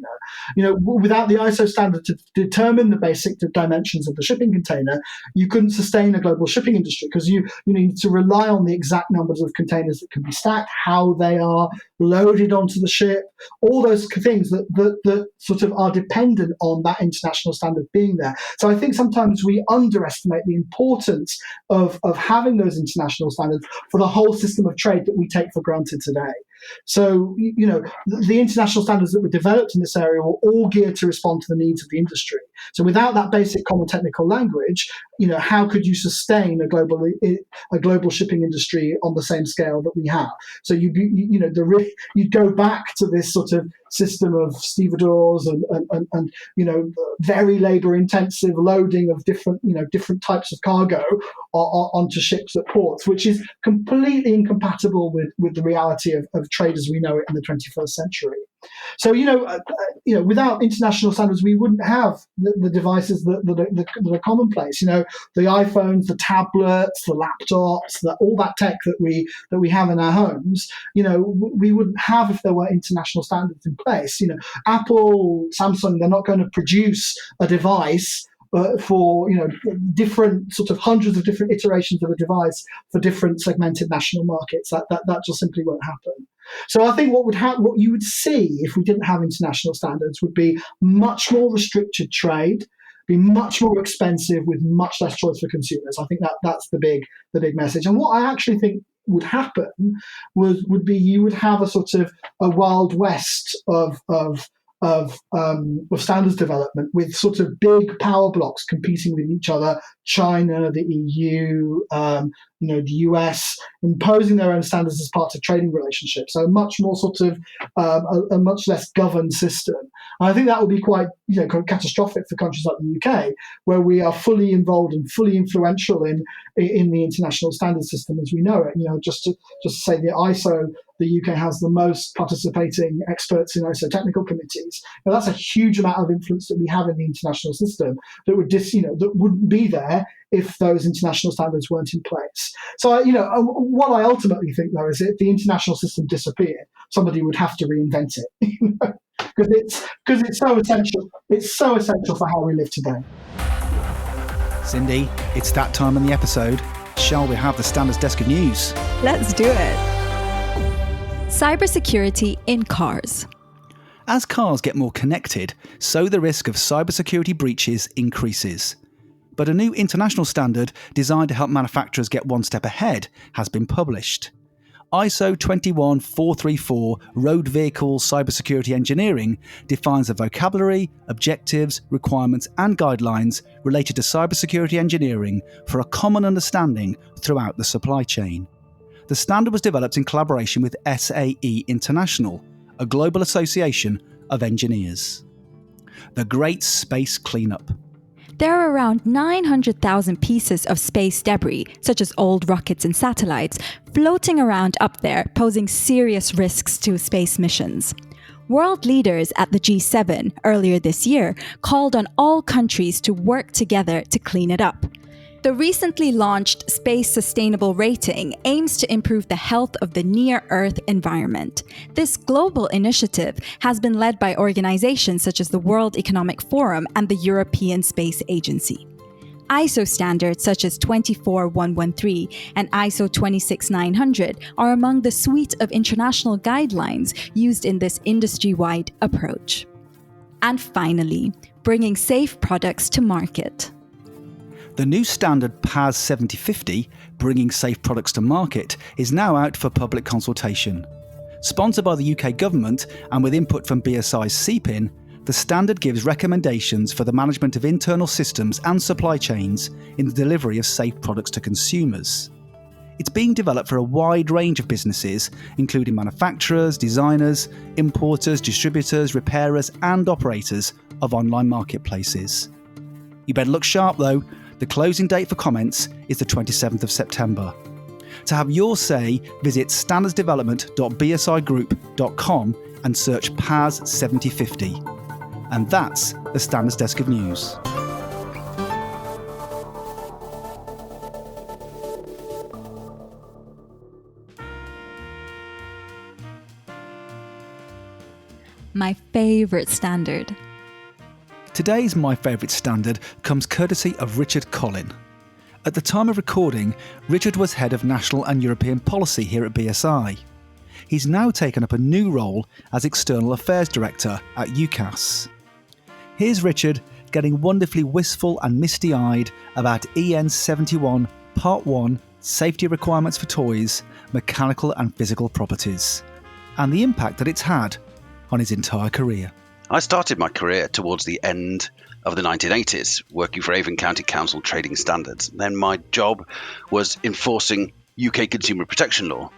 Without the ISO standard to determine the basic dimensions of the shipping container, you couldn't sustain a global shipping industry, because you need to rely on the exact numbers of containers that can be stacked, how they are loaded onto the ship, all those things that sort of are dependent on that international standard being there. So I think sometimes we underestimate the importance of having those international standards for the whole system of trade that we take for granted today. So, the international standards that were developed in this area were all geared to respond to the needs of the industry. So without that basic common technical language, how could you sustain a global shipping industry on the same scale that we have? So you'd go back to this sort of system of stevedores and very labor intensive loading of different types of cargo onto ships at ports, which is completely incompatible with the reality of trade as we know it in the 21st century. So without international standards, we wouldn't have the devices that are commonplace. The iPhones, the tablets, the laptops, all that tech that we have in our homes. We wouldn't have if there were international standards in place. Apple, Samsung, they're not going to produce a device for different sort of hundreds of different iterations of a device for different segmented national markets. That just simply won't happen. So I think what you would see if we didn't have international standards would be much more restricted trade, be much more expensive with much less choice for consumers. I think that's the big message. And what I actually think would happen would be you would have a sort of a wild west of standards development, with sort of big power blocks competing with each other, China, the EU, the US, imposing their own standards as part of trading relationships. So much more sort of a much less governed system. And I think that would be quite catastrophic for countries like the UK, where we are fully involved and fully influential in the international standard system as we know it. Just to say, the ISO, the UK has the most participating experts in ISO technical committees. Now, that's a huge amount of influence that we have in the international system that that wouldn't be there if those international standards weren't in place. So, what I ultimately think, though, is if the international system disappeared, somebody would have to reinvent it, because it's so essential. It's so essential for how we live today. Cindy, it's that time in the episode. Shall we have the Standards Desk of News? Let's do it. Cybersecurity in cars. As cars get more connected, so the risk of cybersecurity breaches increases. But a new international standard designed to help manufacturers get one step ahead has been published. ISO 21434 Road Vehicle Cybersecurity Engineering defines the vocabulary, objectives, requirements and guidelines related to cybersecurity engineering for a common understanding throughout the supply chain. The standard was developed in collaboration with SAE International, a global association of engineers. The Great Space Cleanup. There are around 900,000 pieces of space debris, such as old rockets and satellites, floating around up there, posing serious risks to space missions. World leaders at the G7 earlier this year called on all countries to work together to clean it up. The recently launched Space Sustainable Rating aims to improve the health of the near-Earth environment. This global initiative has been led by organizations such as the World Economic Forum and the European Space Agency. ISO standards such as 24113 and ISO 26900 are among the suite of international guidelines used in this industry-wide approach. And finally, bringing safe products to market. The new standard PAS 7050, Bringing Safe Products to Market, is now out for public consultation. Sponsored by the UK government and with input from BSI's CPIN, the standard gives recommendations for the management of internal systems and supply chains in the delivery of safe products to consumers. It's being developed for a wide range of businesses, including manufacturers, designers, importers, distributors, repairers, and operators of online marketplaces. You better look sharp though. The closing date for comments is the 27th of September. To have your say, visit standardsdevelopment.bsigroup.com and search PAS 7050. And that's the Standards Desk of News. My favourite standard. Today's My Favourite Standard comes courtesy of Richard Collin. At the time of recording, Richard was head of national and European policy here at BSI. He's now taken up a new role as External Affairs Director at UCAS. Here's Richard getting wonderfully wistful and misty-eyed about EN 71 Part 1 Safety Requirements for Toys, Mechanical and Physical Properties, and the impact that it's had on his entire career. I started my career towards the end of the 1980s, working for Avon County Council Trading Standards. Then my job was enforcing UK consumer protection law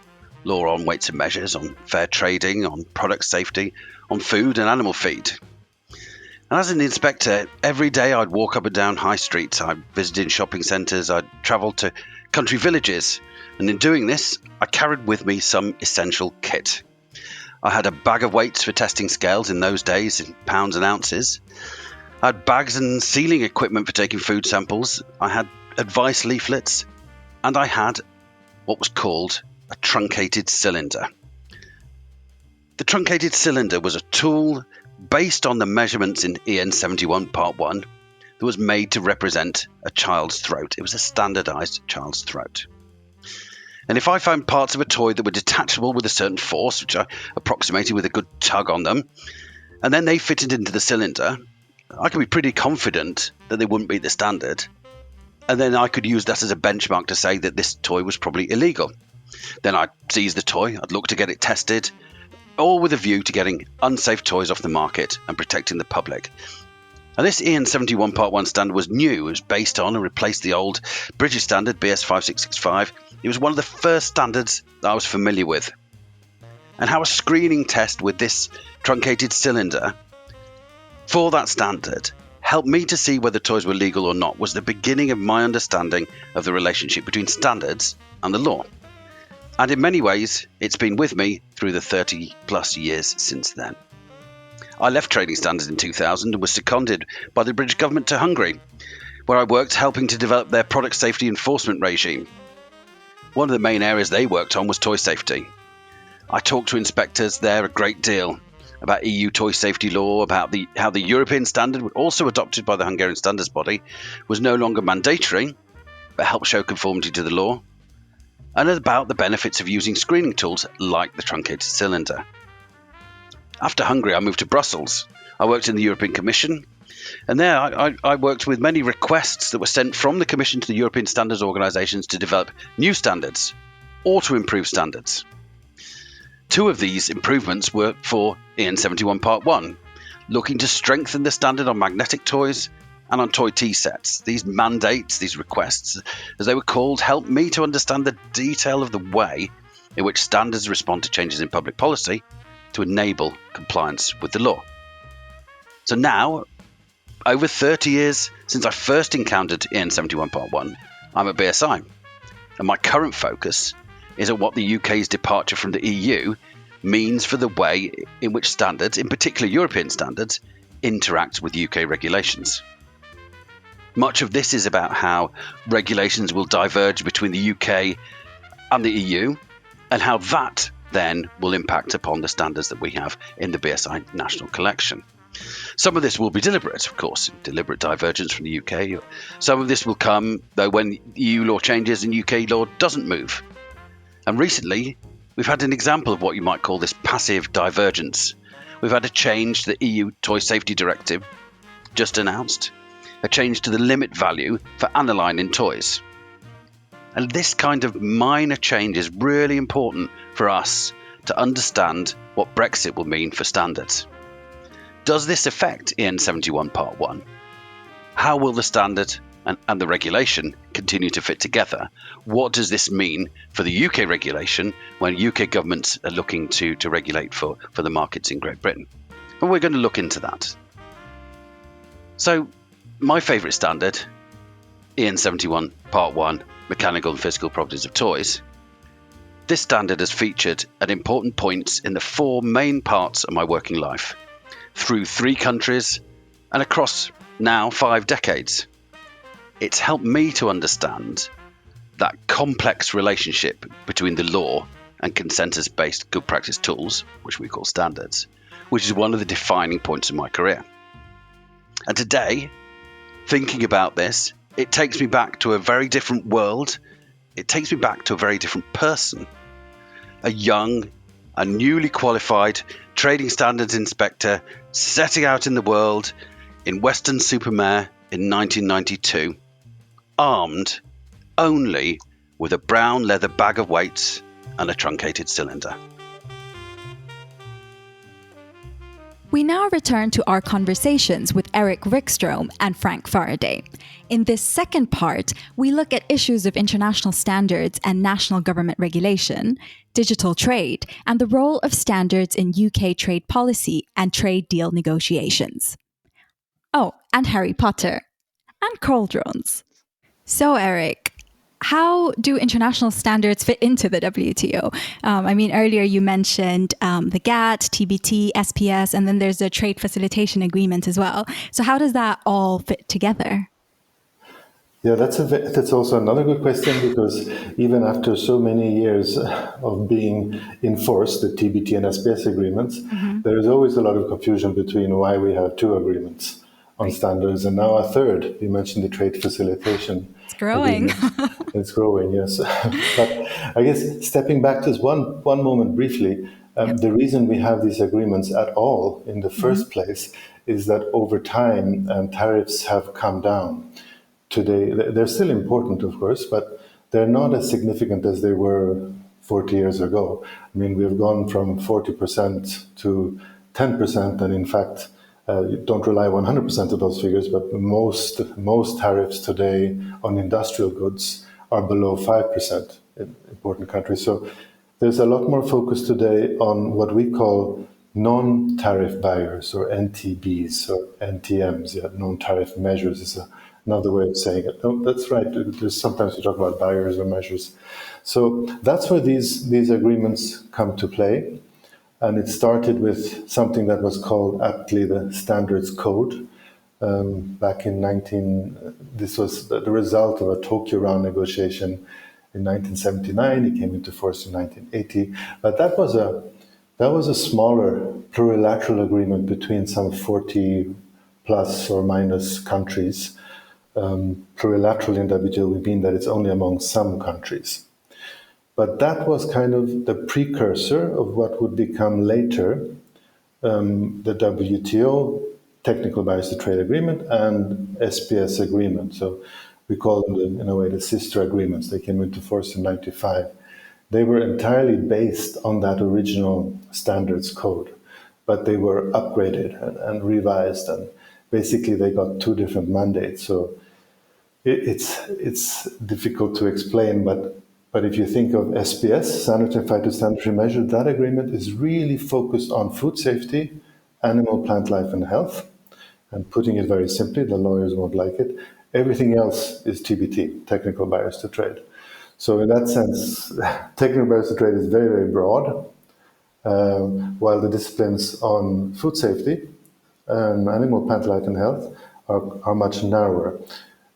on weights and measures, on fair trading, on product safety, on food and animal feed. And as an inspector, every day I'd walk up and down high streets, I'd visited shopping centres, I'd travelled to country villages, and in doing this, I carried with me some essential kit. I had a bag of weights for testing scales in those days in pounds and ounces. I had bags and sealing equipment for taking food samples. I had advice leaflets, and I had what was called a truncated cylinder. The truncated cylinder was a tool based on the measurements in EN 71 Part 1 that was made to represent a child's throat. It was a standardised child's throat. And if I found parts of a toy that were detachable with a certain force, which I approximated with a good tug on them, and then they fitted into the cylinder, I could be pretty confident that they wouldn't meet the standard. And then I could use that as a benchmark to say that this toy was probably illegal. Then I'd seize the toy, I'd look to get it tested, all with a view to getting unsafe toys off the market and protecting the public. And this EN 71 Part 1 standard was new. It was based on and replaced the old British standard BS 5665. It was one of the first standards that I was familiar with. And how a screening test with this truncated cylinder for that standard helped me to see whether toys were legal or not was the beginning of my understanding of the relationship between standards and the law. And in many ways, it's been with me through the 30 plus years since then. I left Trading Standards in 2000 and was seconded by the British government to Hungary, where I worked helping to develop their product safety enforcement regime. One of the main areas they worked on was toy safety. I talked to inspectors there a great deal about EU toy safety law, about how the European standard, also adopted by the Hungarian standards body, was no longer mandatory, but helped show conformity to the law, and about the benefits of using screening tools like the truncated cylinder. After Hungary, I moved to Brussels. I worked in the European Commission, and there I worked with many requests that were sent from the Commission to the European standards organisations to develop new standards or to improve standards. Two of these improvements were for EN 71 Part 1, looking to strengthen the standard on magnetic toys and on toy tea sets. These mandates, these requests, as they were called, helped me to understand the detail of the way in which standards respond to changes in public policy to enable compliance with the law. So now, over 30 years since I first encountered EN 71 Part 1, I'm at BSI, and my current focus is at what the UK's departure from the EU means for the way in which standards, in particular European standards, interact with UK regulations. Much of this is about how regulations will diverge between the UK and the EU, and how that then will impact upon the standards that we have in the BSI National Collection. Some of this will be deliberate, of course, deliberate divergence from the UK. Some of this will come, though, when EU law changes and UK law doesn't move. And recently, we've had an example of what you might call this passive divergence. We've had a change to the EU Toy Safety Directive, just announced, a change to the limit value for aniline in toys. And this kind of minor change is really important for us to understand what Brexit will mean for standards. Does this affect EN 71 Part 1? How will the standard and the regulation continue to fit together? What does this mean for the UK regulation when UK governments are looking to regulate for the markets in Great Britain? And we're going to look into that. So, my favourite standard, EN 71 Part 1, Mechanical and Physical Properties of Toys. This standard has featured at important points in the 4 main parts of my working life, through 3 countries and across now 5 decades. It's helped me to understand that complex relationship between the law and consensus-based good practice tools, which we call standards, which is one of the defining points of my career. And today, thinking about this, it takes me back to a very different world. It takes me back to a very different person. A young, a newly qualified trading standards inspector setting out in the world in Weston-super-Mare in 1992, armed only with a brown leather bag of weights and a truncated cylinder. We now return to our conversations with Erik Wijkstrom and Frank Faraday. In this second part, we look at issues of international standards and national government regulation, digital trade, and the role of standards in UK trade policy and trade deal negotiations. Oh, and Harry Potter. And cauldrons. So, Erik, how do international standards fit into the WTO? Earlier you mentioned the GATT, TBT, SPS, and then there's a trade facilitation agreement as well. So how does that all fit together? Yeah, that's also another good question, because even after so many years of being enforced, the TBT and SPS agreements, there is always a lot of confusion between why we have 2 agreements on standards and now a third. You mentioned the trade facilitation. It's growing. It's growing, yes. But I guess stepping back just one moment briefly, the reason we have these agreements at all in the first place is that over time tariffs have come down. Today, they're still important, of course, but they're not as significant as they were 40 years ago. I mean, we've gone from 40% to 10%, and in fact, don't rely 100% of those figures, but most tariffs today on industrial goods are below 5% in important countries. So there's a lot more focus today on what we call non-tariff barriers, or NTBs, or NTMs. Yeah, non-tariff measures is another way of saying it. No, that's right. There's sometimes we talk about barriers or measures. So that's where these agreements come to play. And it started with something that was called aptly the Standards Code. Back in this was the result of a Tokyo Round negotiation in 1979. It came into force in 1980. But that was a smaller plurilateral agreement between some 40 plus or minus countries. Plurilateral in WTO would mean that it's only among some countries. But that was kind of the precursor of what would become later the WTO, Technical Barriers to Trade Agreement, and SPS Agreement. So we call them, in a way, the sister agreements. They came into force in 1995. They were entirely based on that original standards code, but they were upgraded and revised, and basically they got 2 different mandates. So it's difficult to explain, but if you think of SPS, Sanitary Phytosanitary Measure, that agreement is really focused on food safety, animal, plant life, and health. And putting it very simply, the lawyers won't like it, everything else is TBT, Technical Barriers to Trade. So in that sense, Technical Barriers to Trade is very, very broad, while the disciplines on food safety, animal, plant life, and health are much narrower.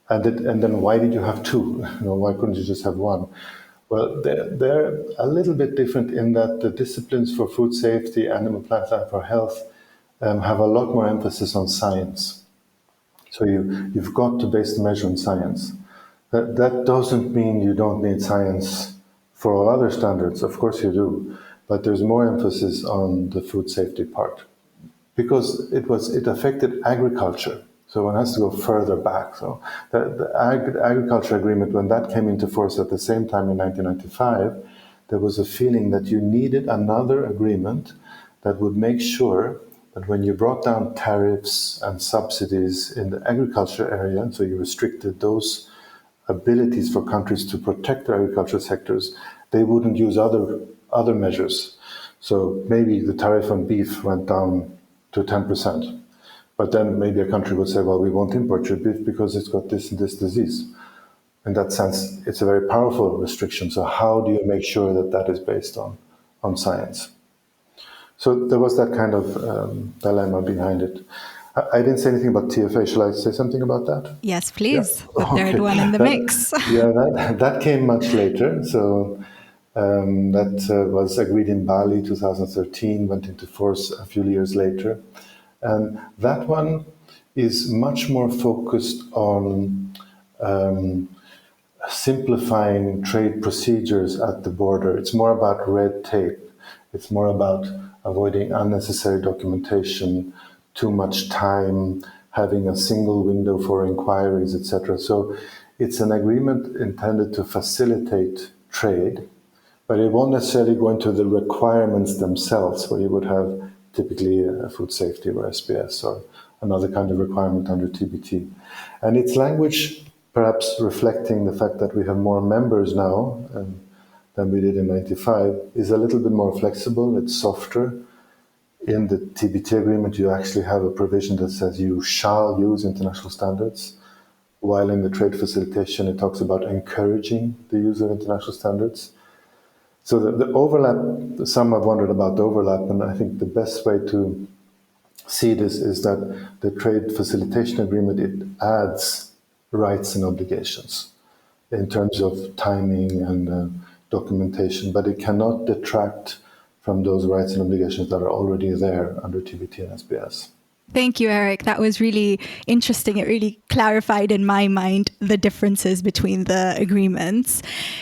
And then why did you have 2? Why couldn't you just have 1? Well, they're a little bit different in that the disciplines for food safety, animal, plant life, or health have a lot more emphasis on science. So you've got to base the measure on science. That doesn't mean you don't need science for all other standards. Of course you do. But there's more emphasis on the food safety part, because it affected agriculture. So one has to go further back. So the agriculture agreement, when that came into force at the same time in 1995, there was a feeling that you needed another agreement that would make sure that when you brought down tariffs and subsidies in the agriculture area, so you restricted those abilities for countries to protect their agricultural sectors, they wouldn't use other measures. So maybe the tariff on beef went down to 10%. But then maybe a country would say, well, we won't import your beef because it's got this and this disease. In that sense, it's a very powerful restriction. So how do you make sure that that is based on science? So there was that kind of dilemma behind it. I didn't say anything about TFA. Shall I say something about that? Yes, please. Yeah. The third one in the mix. That came much later. So that was agreed in Bali 2013, went into force a few years later. And that one is much more focused on simplifying trade procedures at the border. It's more about red tape. It's more about avoiding unnecessary documentation, too much time, having a single window for inquiries, etc. So it's an agreement intended to facilitate trade, but it won't necessarily go into the requirements themselves, where you would have typically a food safety or SBS or another kind of requirement under TBT. And its language, perhaps reflecting the fact that we have more members now than we did in 95, is a little bit more flexible, it's softer. In the TBT agreement, you actually have a provision that says you shall use international standards, while in the trade facilitation, it talks about encouraging the use of international standards. So the overlap, some have wondered about the overlap, and I think the best way to see this is that the trade facilitation agreement, it adds rights and obligations in terms of timing and documentation, but it cannot detract from those rights and obligations that are already there under TBT and SBS. Thank you, Erik. That was really interesting. It really clarified in my mind the differences between the agreements.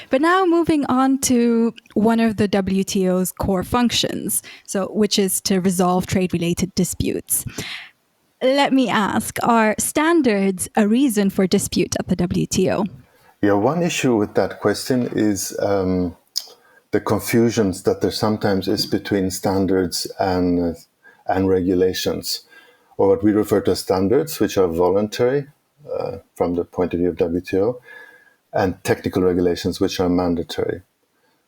But now moving on to one of the WTO's core functions, which is to resolve trade-related disputes. Let me ask, are standards a reason for dispute at the WTO? Yeah, one issue with that question is the confusions that there sometimes is between standards and regulations, or what we refer to as standards, which are voluntary from the point of view of WTO, and technical regulations, which are mandatory.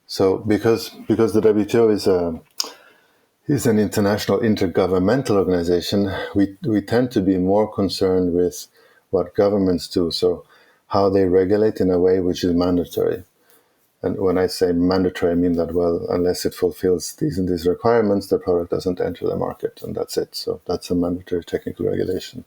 So because the WTO is an international intergovernmental organization, we tend to be more concerned with what governments do, so how they regulate in a way which is mandatory. And when I say mandatory, I mean that, well, unless it fulfills these and these requirements, the product doesn't enter the market, and that's it. So that's a mandatory technical regulation.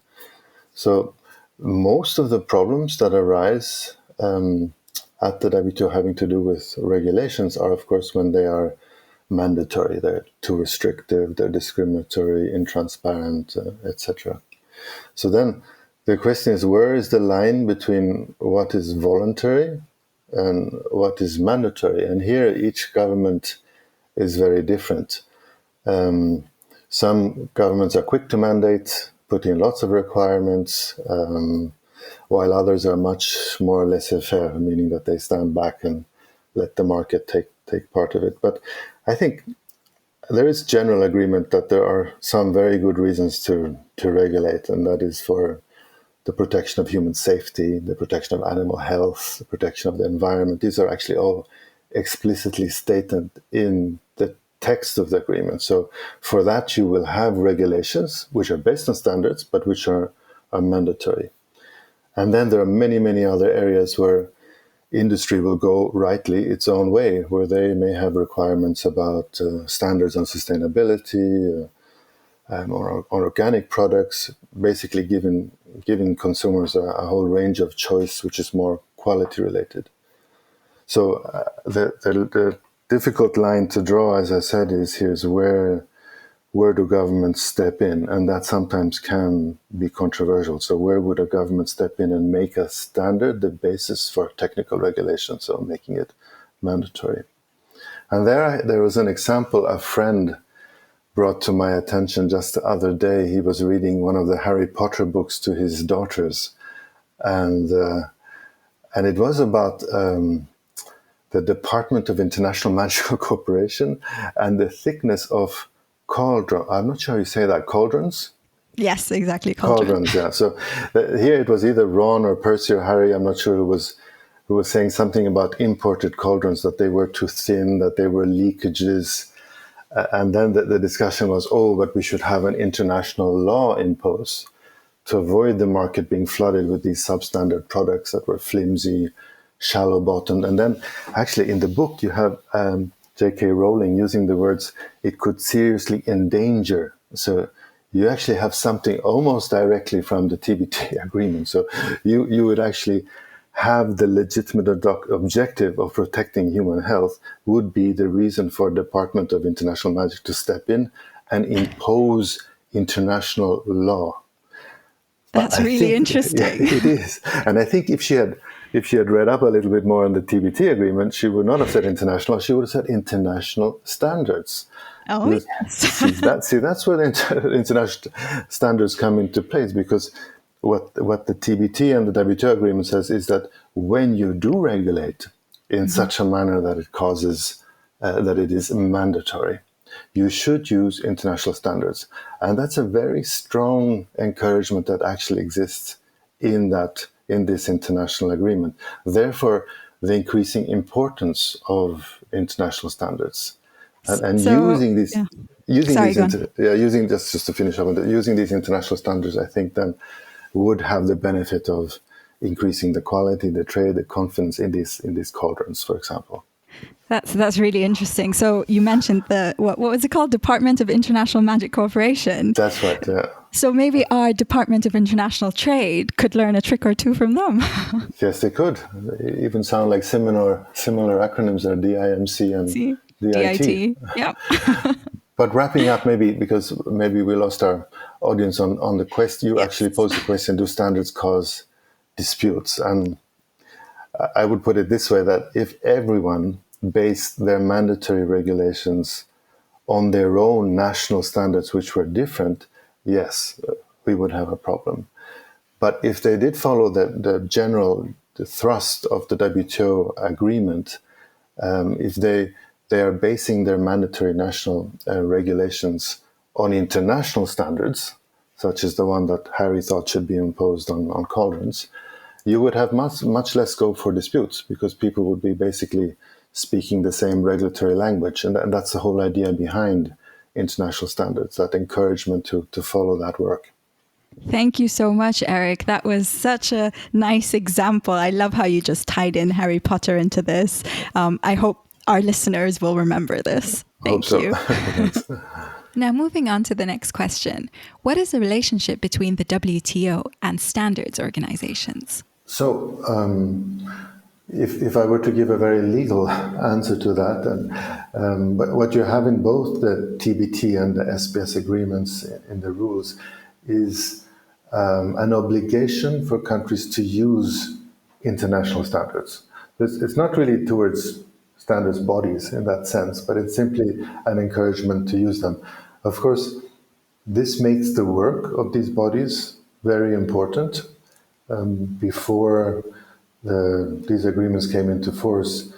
So most of the problems that arise at the WTO having to do with regulations are, of course, when they are mandatory. They're too restrictive, they're discriminatory, intransparent, etc. So then the question is, where is the line between what is voluntary and what is mandatory? And here each government is very different. Some governments are quick to mandate, put in lots of requirements, while others are much more laissez-faire, meaning that they stand back and let the market take part of it. But I think there is general agreement that there are some very good reasons to regulate, and that is for the protection of human safety, the protection of animal health, the protection of the environment. These are actually all explicitly stated in the text of the agreement. So for that, you will have regulations which are based on standards, but which are mandatory. And then there are many, many other areas where industry will go rightly its own way, where they may have requirements about standards on sustainability, or organic products, basically giving consumers a whole range of choice, which is more quality related. So the difficult line to draw, as I said, here's where do governments step in? And that sometimes can be controversial. So where would a government step in and make a standard the basis for technical regulation, so making it mandatory? And there was an example a friend brought to my attention just the other day. He was reading one of the Harry Potter books to his daughters, and it was about the Department of International Magical Cooperation and the thickness of cauldron. I'm not sure how you say that. Cauldrons? Yes, exactly. Cauldrons, yeah. So here it was either Ron or Percy or Harry, I'm not sure who was saying something about imported cauldrons, that they were too thin, that there were leakages. And then the discussion was, but we should have an international law imposed to avoid the market being flooded with these substandard products that were flimsy, shallow bottomed. And then actually in the book you have J.K. Rowling using the words, it could seriously endanger. So you actually have something almost directly from the TBT agreement. So you would actually have the legitimate objective of protecting human health would be the reason for Department of International Magic to step in and impose international law. That's really interesting. Yeah, it is. And I think if she had read up a little bit more on the TBT agreement, she would not have said international, she would have said international standards. Oh, yes. See, that's where the international standards come into place, because what the TBT and the WTO agreement says is that when you do regulate in such a manner that it causes, that it is mandatory, you should use international standards. And that's a very strong encouragement that actually exists in this international agreement. Therefore, the increasing importance of international standards. And using these just to finish up, using these international standards, I think then would have the benefit of increasing the quality, the trade, the confidence in these cauldrons, for example. That's really interesting. So you mentioned what was it called? Department of International Magic Cooperation. That's right, yeah. So maybe our Department of International Trade could learn a trick or two from them. Yes, they could. They even sound like similar acronyms are DIMC and DIT. Yeah. But wrapping up, because maybe we lost our audience on the question. You actually posed the question, do standards cause disputes? And I would put it this way, that if everyone based their mandatory regulations on their own national standards, which were different, yes, we would have a problem. But if they did follow the thrust of the WTO agreement, if they are basing their mandatory national regulations on international standards, such as the one that Harry thought should be imposed on cauldrons, you would have much less scope for disputes, because people would be basically speaking the same regulatory language. And that's the whole idea behind international standards, that encouragement to follow that work. Thank you so much, Erik. That was such a nice example. I love how you just tied in Harry Potter into this. I hope our listeners will remember this. Thank you. Now, moving on to the next question. What is the relationship between the WTO and standards organizations? So, if I were to give a very legal answer to that, but what you have in both the TBT and the SPS agreements in the rules is an obligation for countries to use international standards. It's not really towards standards bodies in that sense, but it's simply an encouragement to use them. Of course, this makes the work of these bodies very important. Before these agreements came into force,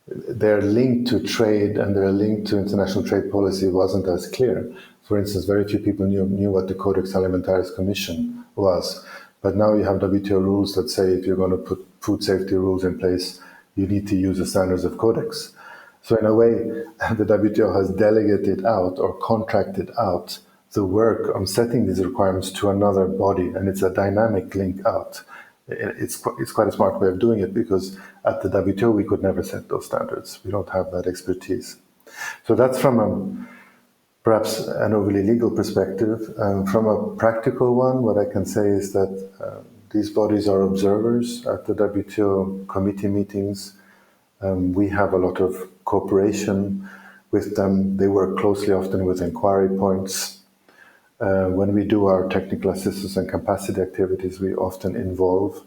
their link to trade and their link to international trade policy wasn't as clear. For instance, very few people knew what the Codex Alimentaris Commission was. But now you have WTO rules that say if you're going to put food safety rules in place, you need to use the standards of Codex. So in a way, the WTO has delegated out or contracted out the work on setting these requirements to another body, and it's a dynamic link out. It's quite a smart way of doing it, because at the WTO we could never set those standards. We don't have that expertise. So that's from perhaps an overly legal perspective. From a practical one, what I can say is that these bodies are observers at the WTO committee meetings. We have a lot of cooperation with them. They work closely often with inquiry points. When we do our technical assistance and capacity activities, we often involve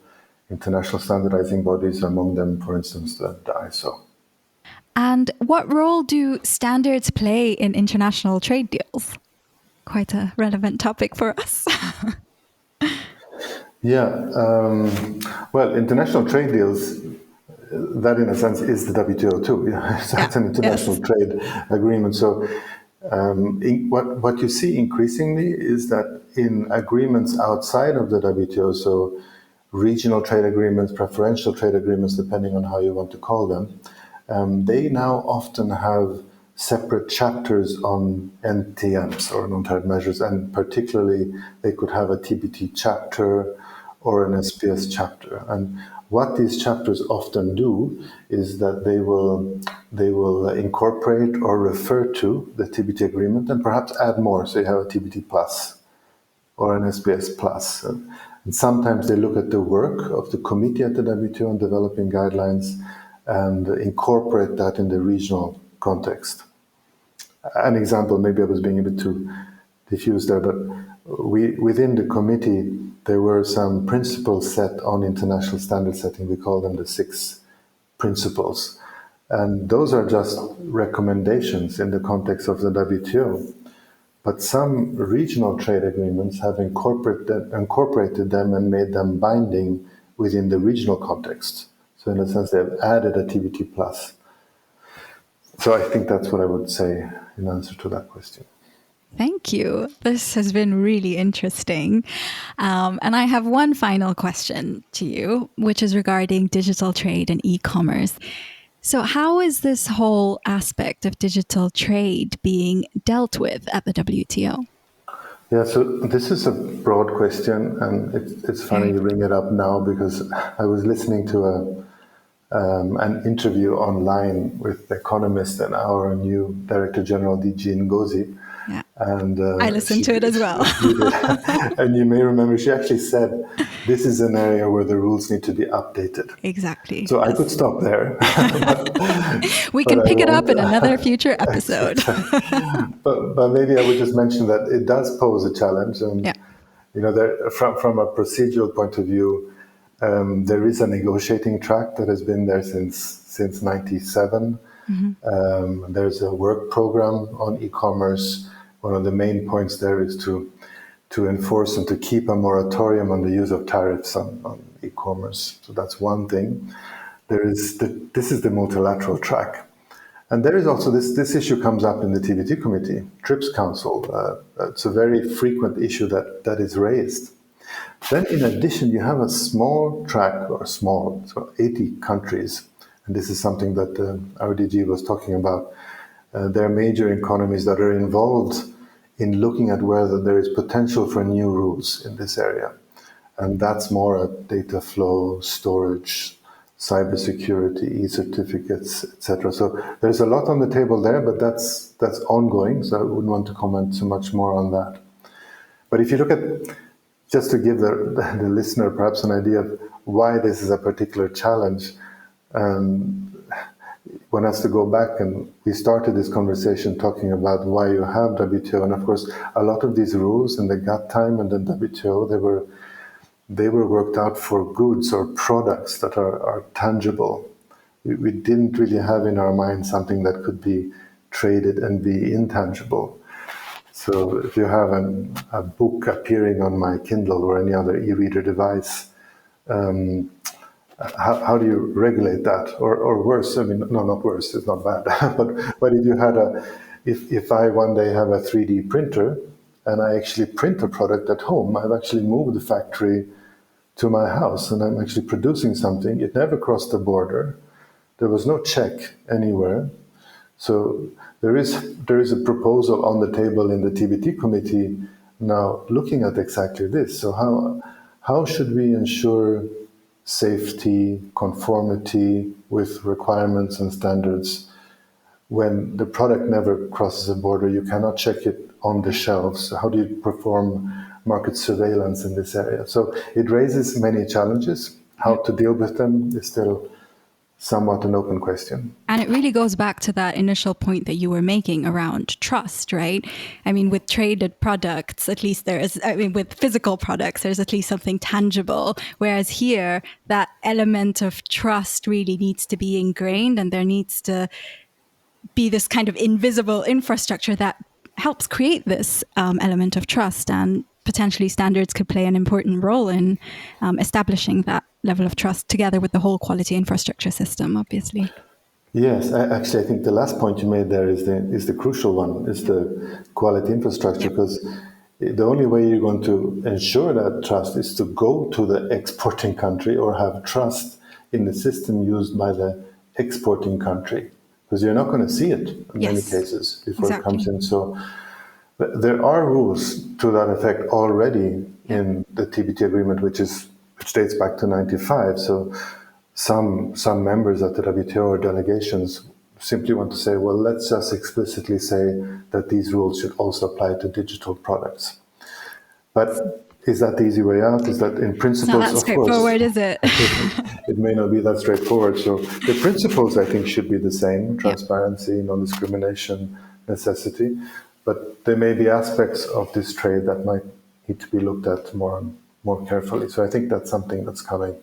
international standardizing bodies, among them, for instance, the ISO. And what role do standards play in international trade deals? Quite a relevant topic for us. Yeah, well, international trade deals, that in a sense is the WTO too. So it's an international trade agreement. So what you see increasingly is that in agreements outside of the WTO, so regional trade agreements, preferential trade agreements, depending on how you want to call them, they now often have separate chapters on NTMs or non-tariff measures, and particularly they could have a TBT chapter or an SPS chapter. And what these chapters often do is that they will incorporate or refer to the TBT agreement and perhaps add more. So you have a TBT plus or an SPS plus. And sometimes they look at the work of the committee at the WTO on developing guidelines and incorporate that in the regional context. An example, maybe I was being a bit too diffuse there, but within the committee, there were some principles set on international standard setting. We call them the 6 principles. And those are just recommendations in the context of the WTO. But some regional trade agreements have incorporated them and made them binding within the regional context. So in a sense, they've added a TBT plus. So I think that's what I would say in answer to that question. Thank you. This has been really interesting. And I have one final question to you, which is regarding digital trade and e-commerce. So how is this whole aspect of digital trade being dealt with at the WTO? Yeah, so this is a broad question, and it's funny you bring it up now because I was listening to an interview online with The Economist and our new Director General, DG Ngozi. Yeah. And I listened to it as well. And you may remember she actually said, this is an area where the rules need to be updated. Exactly. So I could stop there. We can pick it up in another future episode. but maybe I would just mention that it does pose a challenge. And, from a procedural point of view, there is a negotiating track that has been there since 97. Mm-hmm. There's a work program on e-commerce. One of the main points there is to enforce and to keep a moratorium on the use of tariffs on e-commerce. So that's one thing. This is the multilateral track. And there is also this issue comes up in the TBT committee, TRIPS Council. It's a very frequent issue that is raised. Then in addition, you have a small track, so 80 countries. And this is something that our DG was talking about. There are major economies that are involved in looking at whether there is potential for new rules in this area. And that's more at data flow, storage, cybersecurity, e-certificates, etc. So there's a lot on the table there, but that's ongoing, so I wouldn't want to comment too much more on that. But if you look at, just to give the listener perhaps an idea of why this is a particular challenge, one has to go back, and we started this conversation talking about why you have WTO, and of course a lot of these rules in the GATT time and the WTO, they were worked out for goods or products that are tangible. We didn't really have in our mind something that could be traded and be intangible. So if you have a book appearing on my Kindle or any other e-reader device, how do you regulate that? Or worse, I mean, no, not worse, it's not bad. but if you had if I one day have a 3D printer and I actually print a product at home, I've actually moved the factory to my house and I'm actually producing something. It never crossed the border. There was no check anywhere. So there is a proposal on the table in the TBT committee now looking at exactly this. So how should we ensure safety, conformity with requirements and standards when the product never crosses a border? You cannot check it on the shelves. How do you perform market surveillance in this area? So it raises many challenges. How to deal with them is still somewhat an open question. And it really goes back to that initial point that you were making around trust, right? I mean, with traded products, at least with physical products, there's at least something tangible. Whereas here, that element of trust really needs to be ingrained, and there needs to be this kind of invisible infrastructure that helps create this element of trust. And potentially standards could play an important role in establishing that level of trust together with the whole quality infrastructure system, obviously. Yes, actually, I think the last point you made there is the crucial one, is the quality infrastructure, because the only way you're going to ensure that trust is to go to the exporting country or have trust in the system used by the exporting country, because you're not going to see it in many cases before it comes in. So there are rules to that effect already in the TBT agreement, which dates back to '95. So some members at the WTO or delegations simply want to say, well, let's just explicitly say that these rules should also apply to digital products. But is that the easy way out? Is that in principles, it's not that straightforward, is it? It may not be that straightforward. So the principles, I think, should be the same: transparency, non-discrimination, necessity. But there may be aspects of this trade that might need to be looked at more carefully. So I think that's something that's coming.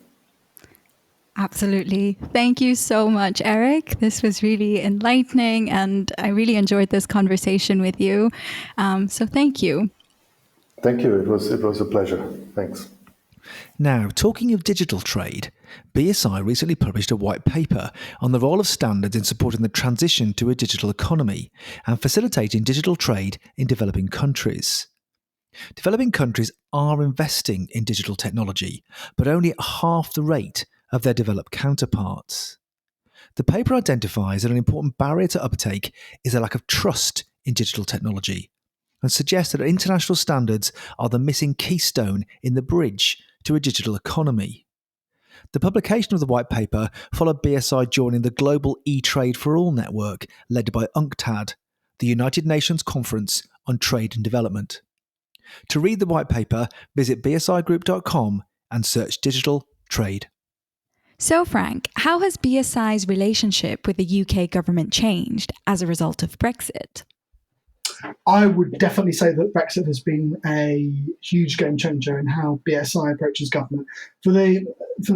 Absolutely. Thank you so much, Erik. This was really enlightening, and I really enjoyed this conversation with you. So thank you. Thank you. It was a pleasure. Thanks. Now, talking of digital trade, BSI recently published a white paper on the role of standards in supporting the transition to a digital economy and facilitating digital trade in developing countries. Developing countries are investing in digital technology, but only at half the rate of their developed counterparts. The paper identifies that an important barrier to uptake is a lack of trust in digital technology and suggests that international standards are the missing keystone in the bridge to a digital economy. The publication of the white paper followed BSI joining the Global E-Trade for All network led by UNCTAD, the United Nations Conference on Trade and Development. To read the white paper, visit bsigroup.com and search digital trade. So, Frank, how has BSI's relationship with the UK government changed as a result of Brexit? I would definitely say that Brexit has been a huge game changer in how BSI approaches government, for the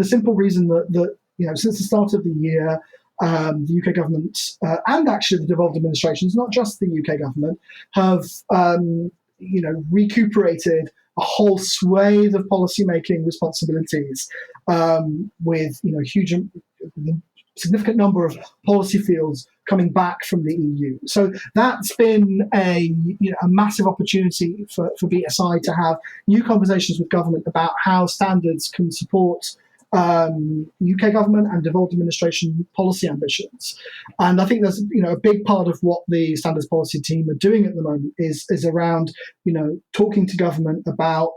simple reason that since the start of the year, the UK government and actually the devolved administrations, not just the UK government, have recuperated a whole swathe of policymaking responsibilities with huge, significant number of policy fields coming back from the EU. So that's been a massive opportunity for BSI to have new conversations with government about how standards can support UK government and devolved administration policy ambitions. And I think there's a big part of what the standards policy team are doing at the moment is around talking to government about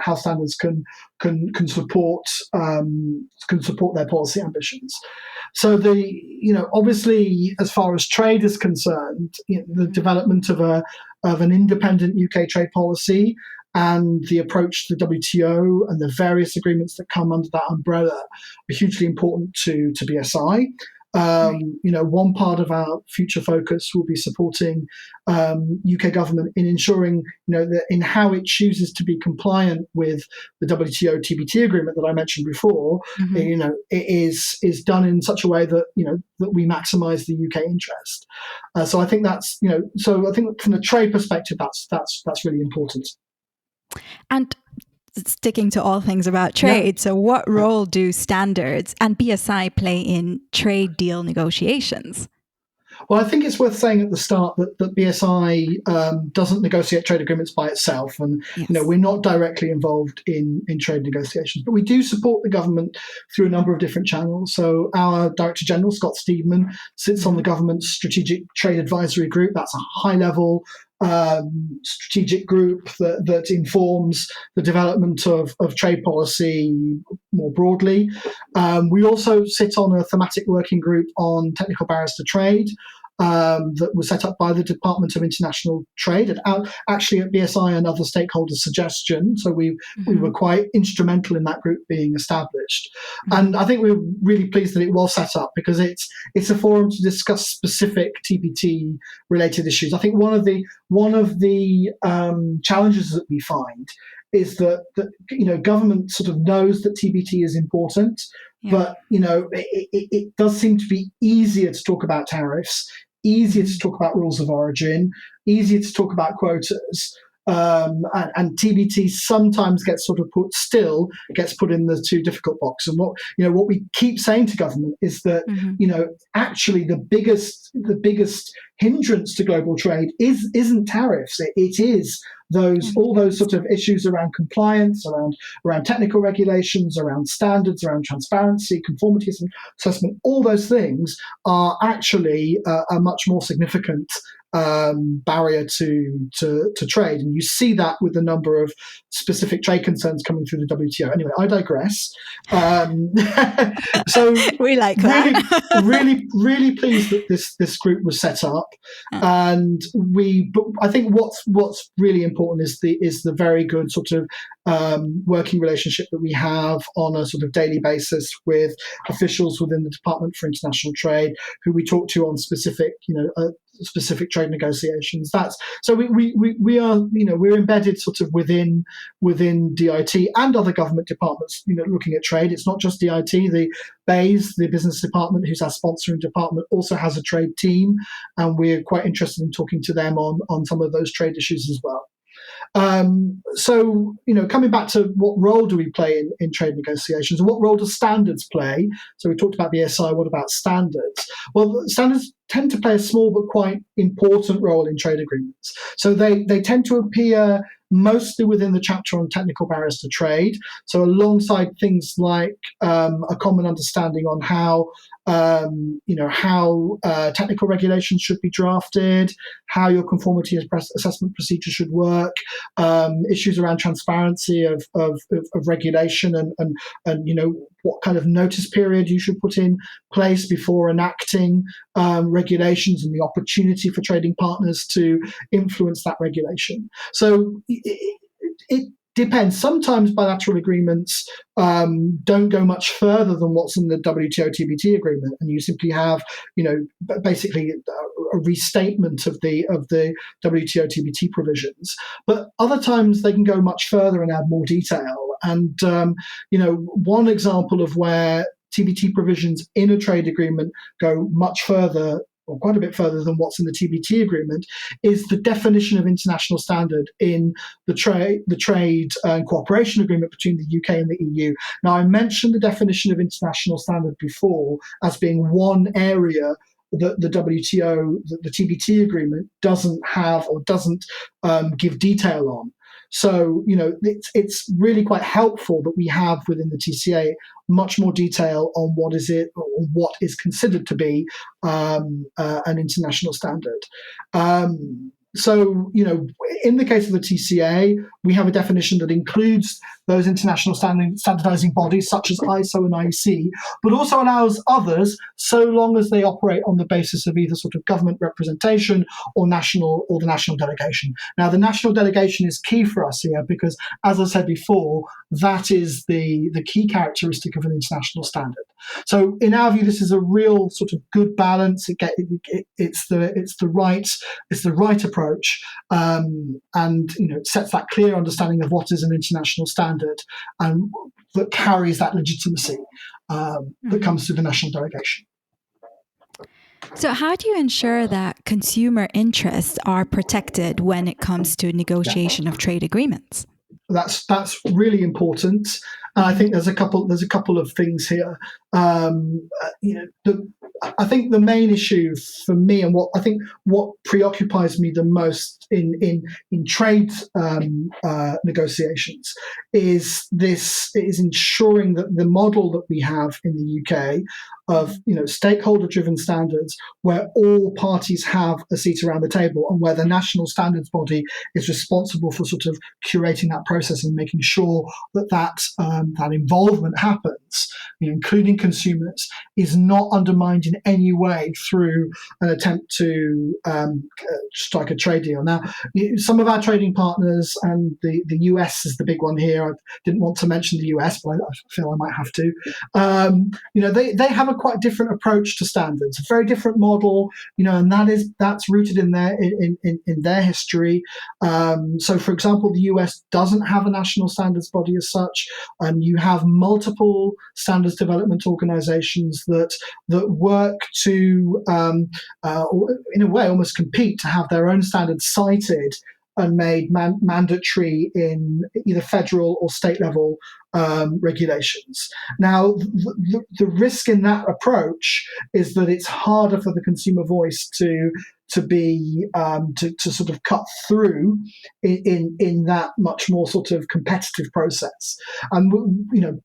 how standards can support their policy ambitions. So obviously as far as trade is concerned, the development of an independent UK trade policy and the approach to the WTO and the various agreements that come under that umbrella are hugely important to BSI. One part of our future focus will be supporting UK government in ensuring, that in how it chooses to be compliant with the WTO TBT agreement that I mentioned before, it is done in such a way that that we maximise the UK interest. So I think that's so I think from the trade perspective, that's really important. And sticking to all things about trade, so what role do standards and BSI play in trade deal negotiations? Well, I think it's worth saying at the start that BSI doesn't negotiate trade agreements by itself, and we're not directly involved in trade negotiations, but we do support the government through a number of different channels. So our Director General, Scott Steedman, sits on the government's Strategic Trade Advisory Group. That's a high-level strategic group that informs the development of trade policy more broadly. We also sit on a thematic working group on technical barriers to trade that was set up by the Department of International Trade, actually at BSI and other stakeholders' suggestion. So we were quite instrumental in that group being established. And I think we're really pleased that it was set up because it's a forum to discuss specific TBT related issues. I think one of the challenges that we find is that government sort of knows that TBT is important, but it does seem to be easier to talk about tariffs, easier to talk about rules of origin, easier to talk about quotas, and TBT sometimes gets sort of gets put in the too difficult box. And what we keep saying to government is that actually the biggest hindrance to global trade isn't tariffs. It is all those sort of issues around compliance, around technical regulations, around standards, around transparency, conformity assessment. All those things are actually a much more significant barrier to trade, and you see that with the number of specific trade concerns coming through the WTO. Anyway, I digress. So we like that. really pleased that this group was set up, and but I think what's really important is the very good sort of working relationship that we have on a sort of daily basis with officials within the Department for International Trade, who we talk to on specific trade negotiations. We're embedded sort of within DIT and other government departments, looking at trade. It's not just DIT. The BEIS, the business department, who's our sponsoring department, also has a trade team, and we're quite interested in talking to them on some of those trade issues as well. Coming back to what role do we play in trade negotiations, and what role do standards play? So we talked about the SI, what about standards? Well, standards tend to play a small but quite important role in trade agreements. So they tend to appear mostly within the chapter on technical barriers to trade. So alongside things like a common understanding on how technical regulations should be drafted, how your conformity assessment procedure should work, issues around transparency of regulation, and what kind of notice period you should put in place before enacting regulations, and the opportunity for trading partners to influence that regulation. So it depends. Sometimes bilateral agreements don't go much further than what's in the WTO TBT agreement, and you simply have, basically a restatement of the WTO TBT provisions. But other times they can go much further and add more detail. And one example of where TBT provisions in a trade agreement go much further, or quite a bit further than what's in the TBT agreement, is the definition of international standard in the trade and cooperation agreement between the UK and the EU. Now, I mentioned the definition of international standard before as being one area that the WTO, the TBT agreement, doesn't have or doesn't give detail on. So, it's really quite helpful that we have within the TCA much more detail on what is considered to be an international standard. So, in the case of the TCA, we have a definition that includes those international standardizing bodies such as ISO and IEC, but also allows others, so long as they operate on the basis of either sort of government representation or the national delegation. Now, the national delegation is key for us here because, as I said before, that is the key characteristic of an international standard. So, in our view, this is a real sort of good balance. It's the right approach, and it sets that clear understanding of what is an international standard, and that carries that legitimacy that comes through the national delegation. So how do you ensure that consumer interests are protected when it comes to negotiation of trade agreements? That's really important. And I think there's a couple of things here. I think the main issue for me, and what preoccupies me the most in trade negotiations, is ensuring that the model that we have in the UK of stakeholder-driven standards, where all parties have a seat around the table, and where the national standards body is responsible for sort of curating that process and making sure that involvement happens, including consumers, is not undermined in any way through an attempt to strike a trade deal. Now, some of our trading partners, and the US is the big one here. I didn't want to mention the US, but I feel I might have to. They have a quite different approach to standards, a very different model, and that's rooted in their history. So, for example, the US doesn't have a national standards body as such, and you have multiple standards development organizations that work to, in a way, almost compete to have their own standards cited and made mandatory in either federal or state level regulations. Now, the risk in that approach is that it's harder for the consumer voice to sort of cut through in that much more sort of competitive process. And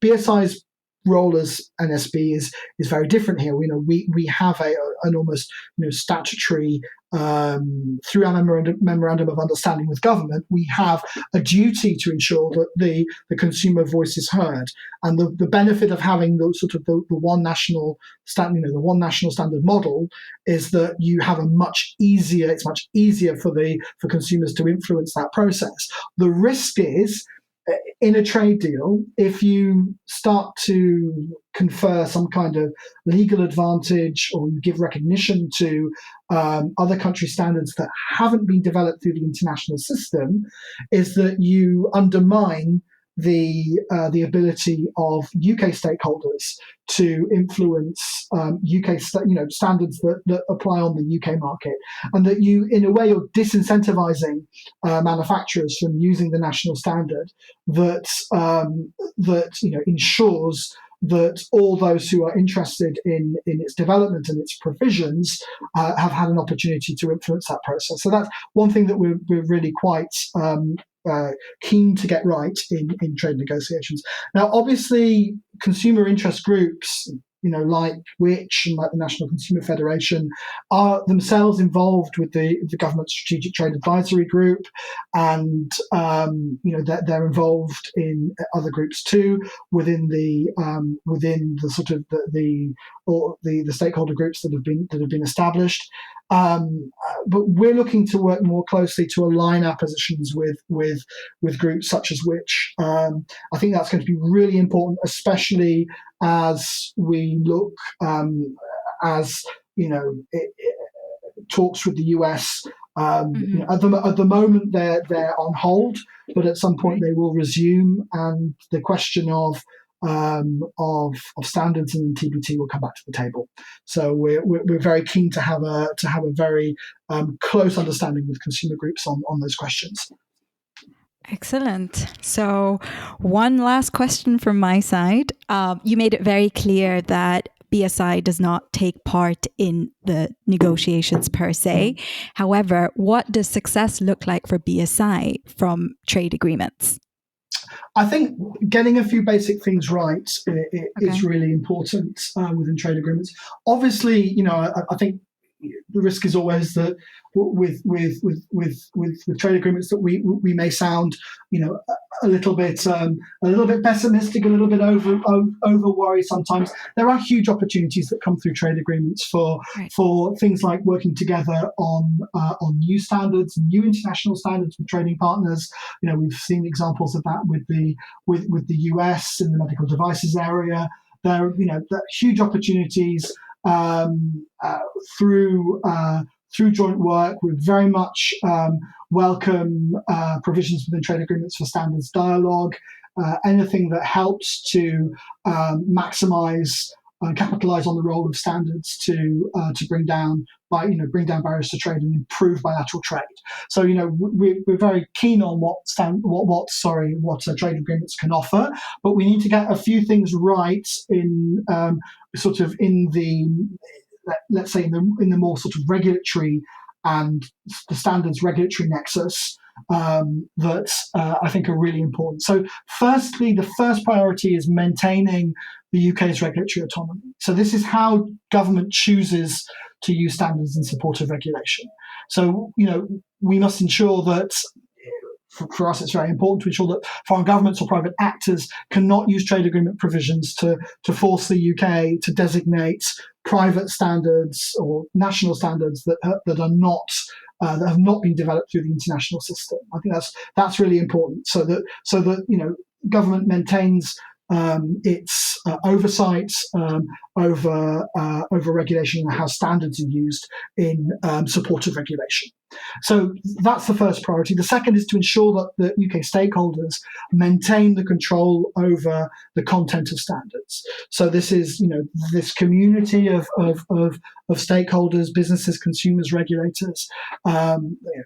BSI's role as NSB is very different here. We have an almost statutory through our memorandum of understanding with government, we have a duty to ensure that the consumer voice is heard. And the benefit of having the one national standard, the one national standard model, is that you have it's much easier for consumers to influence that process. The risk is, in a trade deal, if you start to confer some kind of legal advantage or you give recognition to other country standards that haven't been developed through the international system, is that you undermine the ability of UK stakeholders to influence UK standards that apply on the UK market, and that you, in a way, you're disincentivizing manufacturers from using the national standard that ensures that all those who are interested in its development and its provisions have had an opportunity to influence that process. So that's one thing that we're really quite keen to get right in trade negotiations. Now, obviously, consumer interest groups, like WICH and like the National Consumer Federation, are themselves involved with the government Strategic Trade Advisory Group, and they're involved in other groups too within the sort of the stakeholder groups that have been established. But we're looking to work more closely to align our positions with groups such as WICH. I think that's going to be really important, especially as we look talks with the US. At the moment they're on hold, but at some point they will resume, and the question of standards and TBT will come back to the table. So we're very keen to have a very close understanding with consumer groups on those questions. Excellent. So one last question from my side. You made it very clear that BSI does not take part in the negotiations per se. However, what does success look like for BSI from trade agreements? I think getting a few basic things right is really important within trade agreements. Obviously, I think the risk is always that with trade agreements that we may sound a little bit pessimistic, a little bit over worried sometimes. There are huge opportunities that come through trade agreements for things like working together on new standards, new international standards with trading partners. We've seen examples of that with the US in the medical devices area. There are huge opportunities through joint work. We very much welcome provisions within trade agreements for standards dialogue, anything that helps to maximize and capitalize on the role of standards to bring down barriers to trade and improve bilateral trade. So we're very keen on what trade agreements can offer, but we need to get a few things right in let's say in the more sort of regulatory and the standards regulatory nexus that I think are really important. So firstly, the first priority is maintaining the UK's regulatory autonomy. So this is how government chooses to use standards in support of regulation. So, we must ensure that, for us, it's very important to ensure that foreign governments or private actors cannot use trade agreement provisions to force the UK to designate private standards or national standards that are not that have not been developed through the international system. I think that's really important, so that government maintains its oversight over regulation and how standards are used in support of regulation. So that's the first priority. The second is to ensure that the UK stakeholders maintain the control over the content of standards. So this is, this community of stakeholders, businesses, consumers, regulators,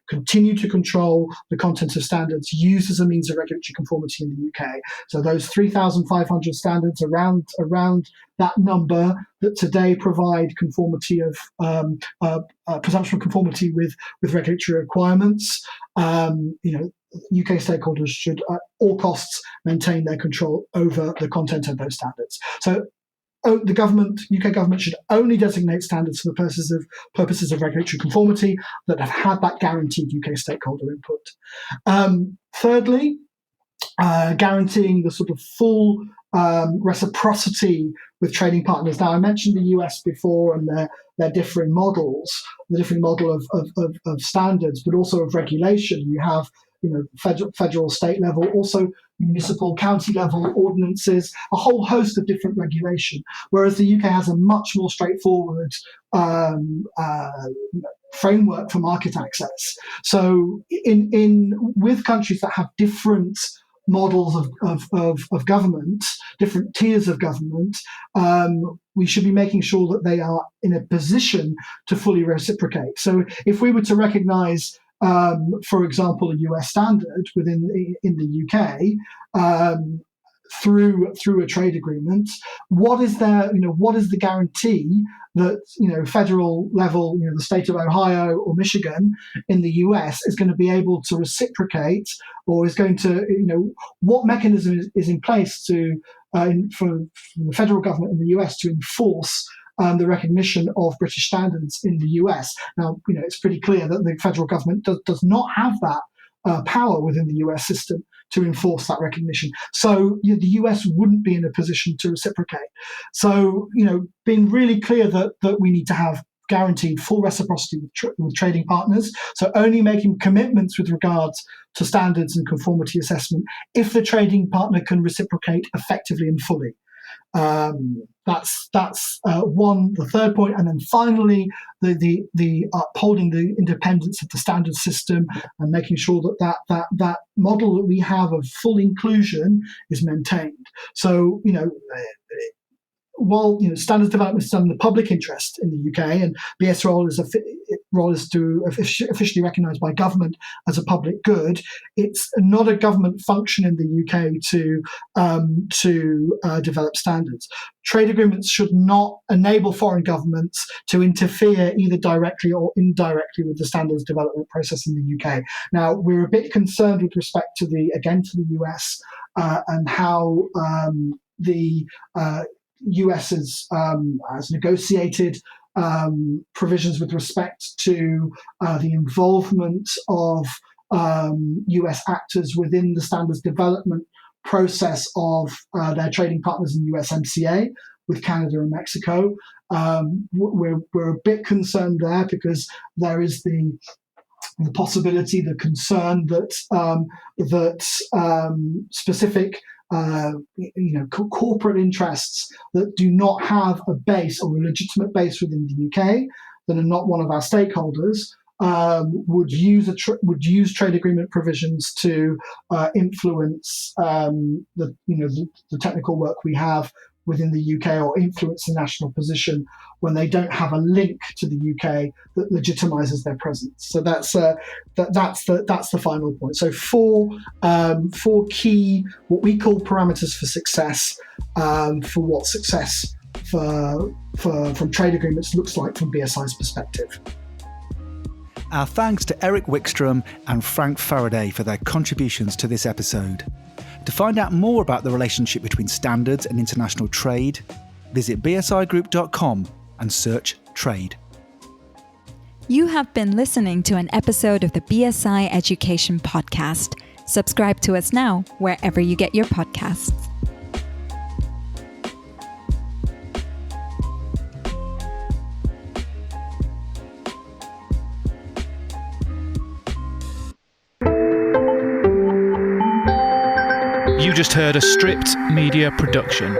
continue to control the content of standards used as a means of regulatory conformity in the UK. So those 3,500 standards around that number that today provide conformity of presumption of conformity with regulatory requirements. UK stakeholders should at all costs maintain their control over the content of those standards. So the UK government should only designate standards for the purposes of regulatory conformity that have had that guaranteed UK stakeholder input. Thirdly, guaranteeing the sort of full reciprocity with trading partners. Now, I mentioned the US before and their differing models, the differing model of standards, but also of regulation. You have, federal, state level, also municipal, county level ordinances, a whole host of different regulation. Whereas the UK has a much more straightforward framework for market access. So, with countries that have different models of government, different tiers of government, we should be making sure that they are in a position to fully reciprocate. So if we were to recognise, for example, a US standard in the UK through a trade agreement, what is the guarantee that federal level, the state of Ohio or Michigan in the US is going to be able to reciprocate, or is going to, what mechanism is in place for the federal government in the US to enforce the recognition of British standards in the US? Now, it's pretty clear that the federal government does not have that power within the US system to enforce that recognition. So the US wouldn't be in a position to reciprocate. So, being really clear that we need to have guaranteed full reciprocity with trading partners. So only making commitments with regards to standards and conformity assessment if the trading partner can reciprocate effectively and fully. That's the third point, and then finally the upholding the independence of the standard system and making sure that model that we have of full inclusion is maintained. So while standards development is done in the public interest in the UK, and BS role is to officially recognised by government as a public good, it's not a government function in the UK to develop standards. Trade agreements should not enable foreign governments to interfere either directly or indirectly with the standards development process in the UK. Now, we're a bit concerned with respect to the US and how the US has negotiated provisions with respect to the involvement of US actors within the standards development process of their trading partners in USMCA with Canada and Mexico. We're a bit concerned there because there is the possibility, the concern that specific corporate interests that do not have a base or a legitimate base within the UK, that are not one of our stakeholders, would use trade agreement provisions to influence the technical work we have within the UK, or influence the national position when they don't have a link to the UK that legitimises their presence. So that's the final point. So four key, what we call parameters for success, for what success from trade agreements looks like from BSI's perspective. Our thanks to Erik Wijkstrom and Frank Faraday for their contributions to this episode. To find out more about the relationship between standards and international trade, visit bsigroup.com and search trade. You have been listening to an episode of the BSI Education Podcast. Subscribe to us now, wherever you get your podcasts. You just heard a Stripped Media production.